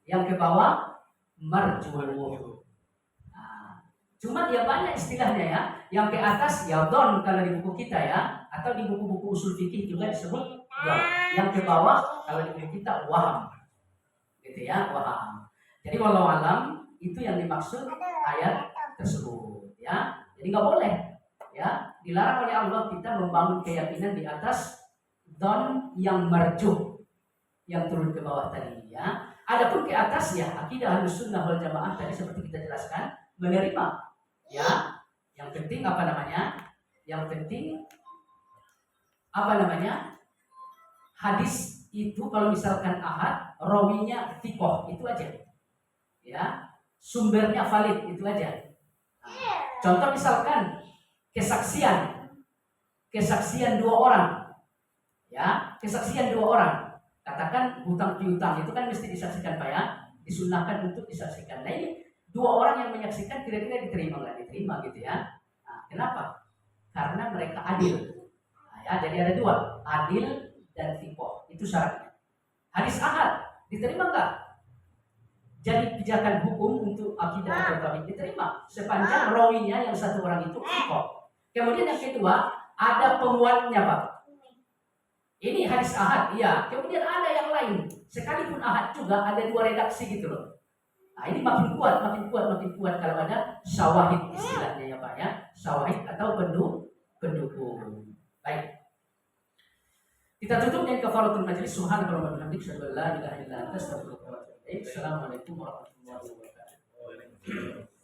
Yang ke bawah marjuh. Nah, cuma ya banyak istilahnya ya. Yang ke atas ya don kalau di buku kita ya, atau di buku-buku usul fikih juga disebut don. Yang ke bawah kalau di buku kita waham. Gitu ya, waham. Jadi walau alam itu yang dimaksud ayat tersebut ya. Jadi nggak boleh ya, dilarang oleh Allah kita membangun keyakinan di atas don yang marjuh, yang turun ke bawah tadi ya. Adapun ke atas ya akidah Ahlussunnah wal Jamaah tadi seperti kita jelaskan menerima ya. Yang penting Yang penting hadis itu kalau misalkan ahad, rawinya thiqah, itu aja. Ya. sumbernya valid, itu aja. Contoh misalkan kesaksian 2 orang, ya, kesaksian 2 orang. Katakan hutang piutang itu kan mesti disaksikan Pak ya, disunahkan untuk disaksikan. Nah ini 2 orang yang menyaksikan kira-kira diterima nggak diterima gitu ya? Nah, kenapa? Karena mereka adil. Nah, ya, jadi ada 2, adil dan thiqah, itu syaratnya. Hadis ahad diterima nggak? Jadi pijakan hukum untuk akidah atau tauhid diterima sepanjang rawinya yang 1 orang itu thiqah. Kemudian yang kedua, ada penguatnya Pak. Ini hadis ahad, iya. Kemudian ada yang lain, sekalipun ahad juga ada 2 redaksi gitu loh. Nah ini makin kuat kalau ada syawahid istilahnya ya Pak ya, syawahid atau pendukung. Baik. Kita tutup dengan kafaratul majlis. Subhanallah wa bihamdihi, asyhadu an la ilaha illa anta, astaghfiruka wa atubu ilaik. Assalamualaikum warahmatullahi wabarakatuh.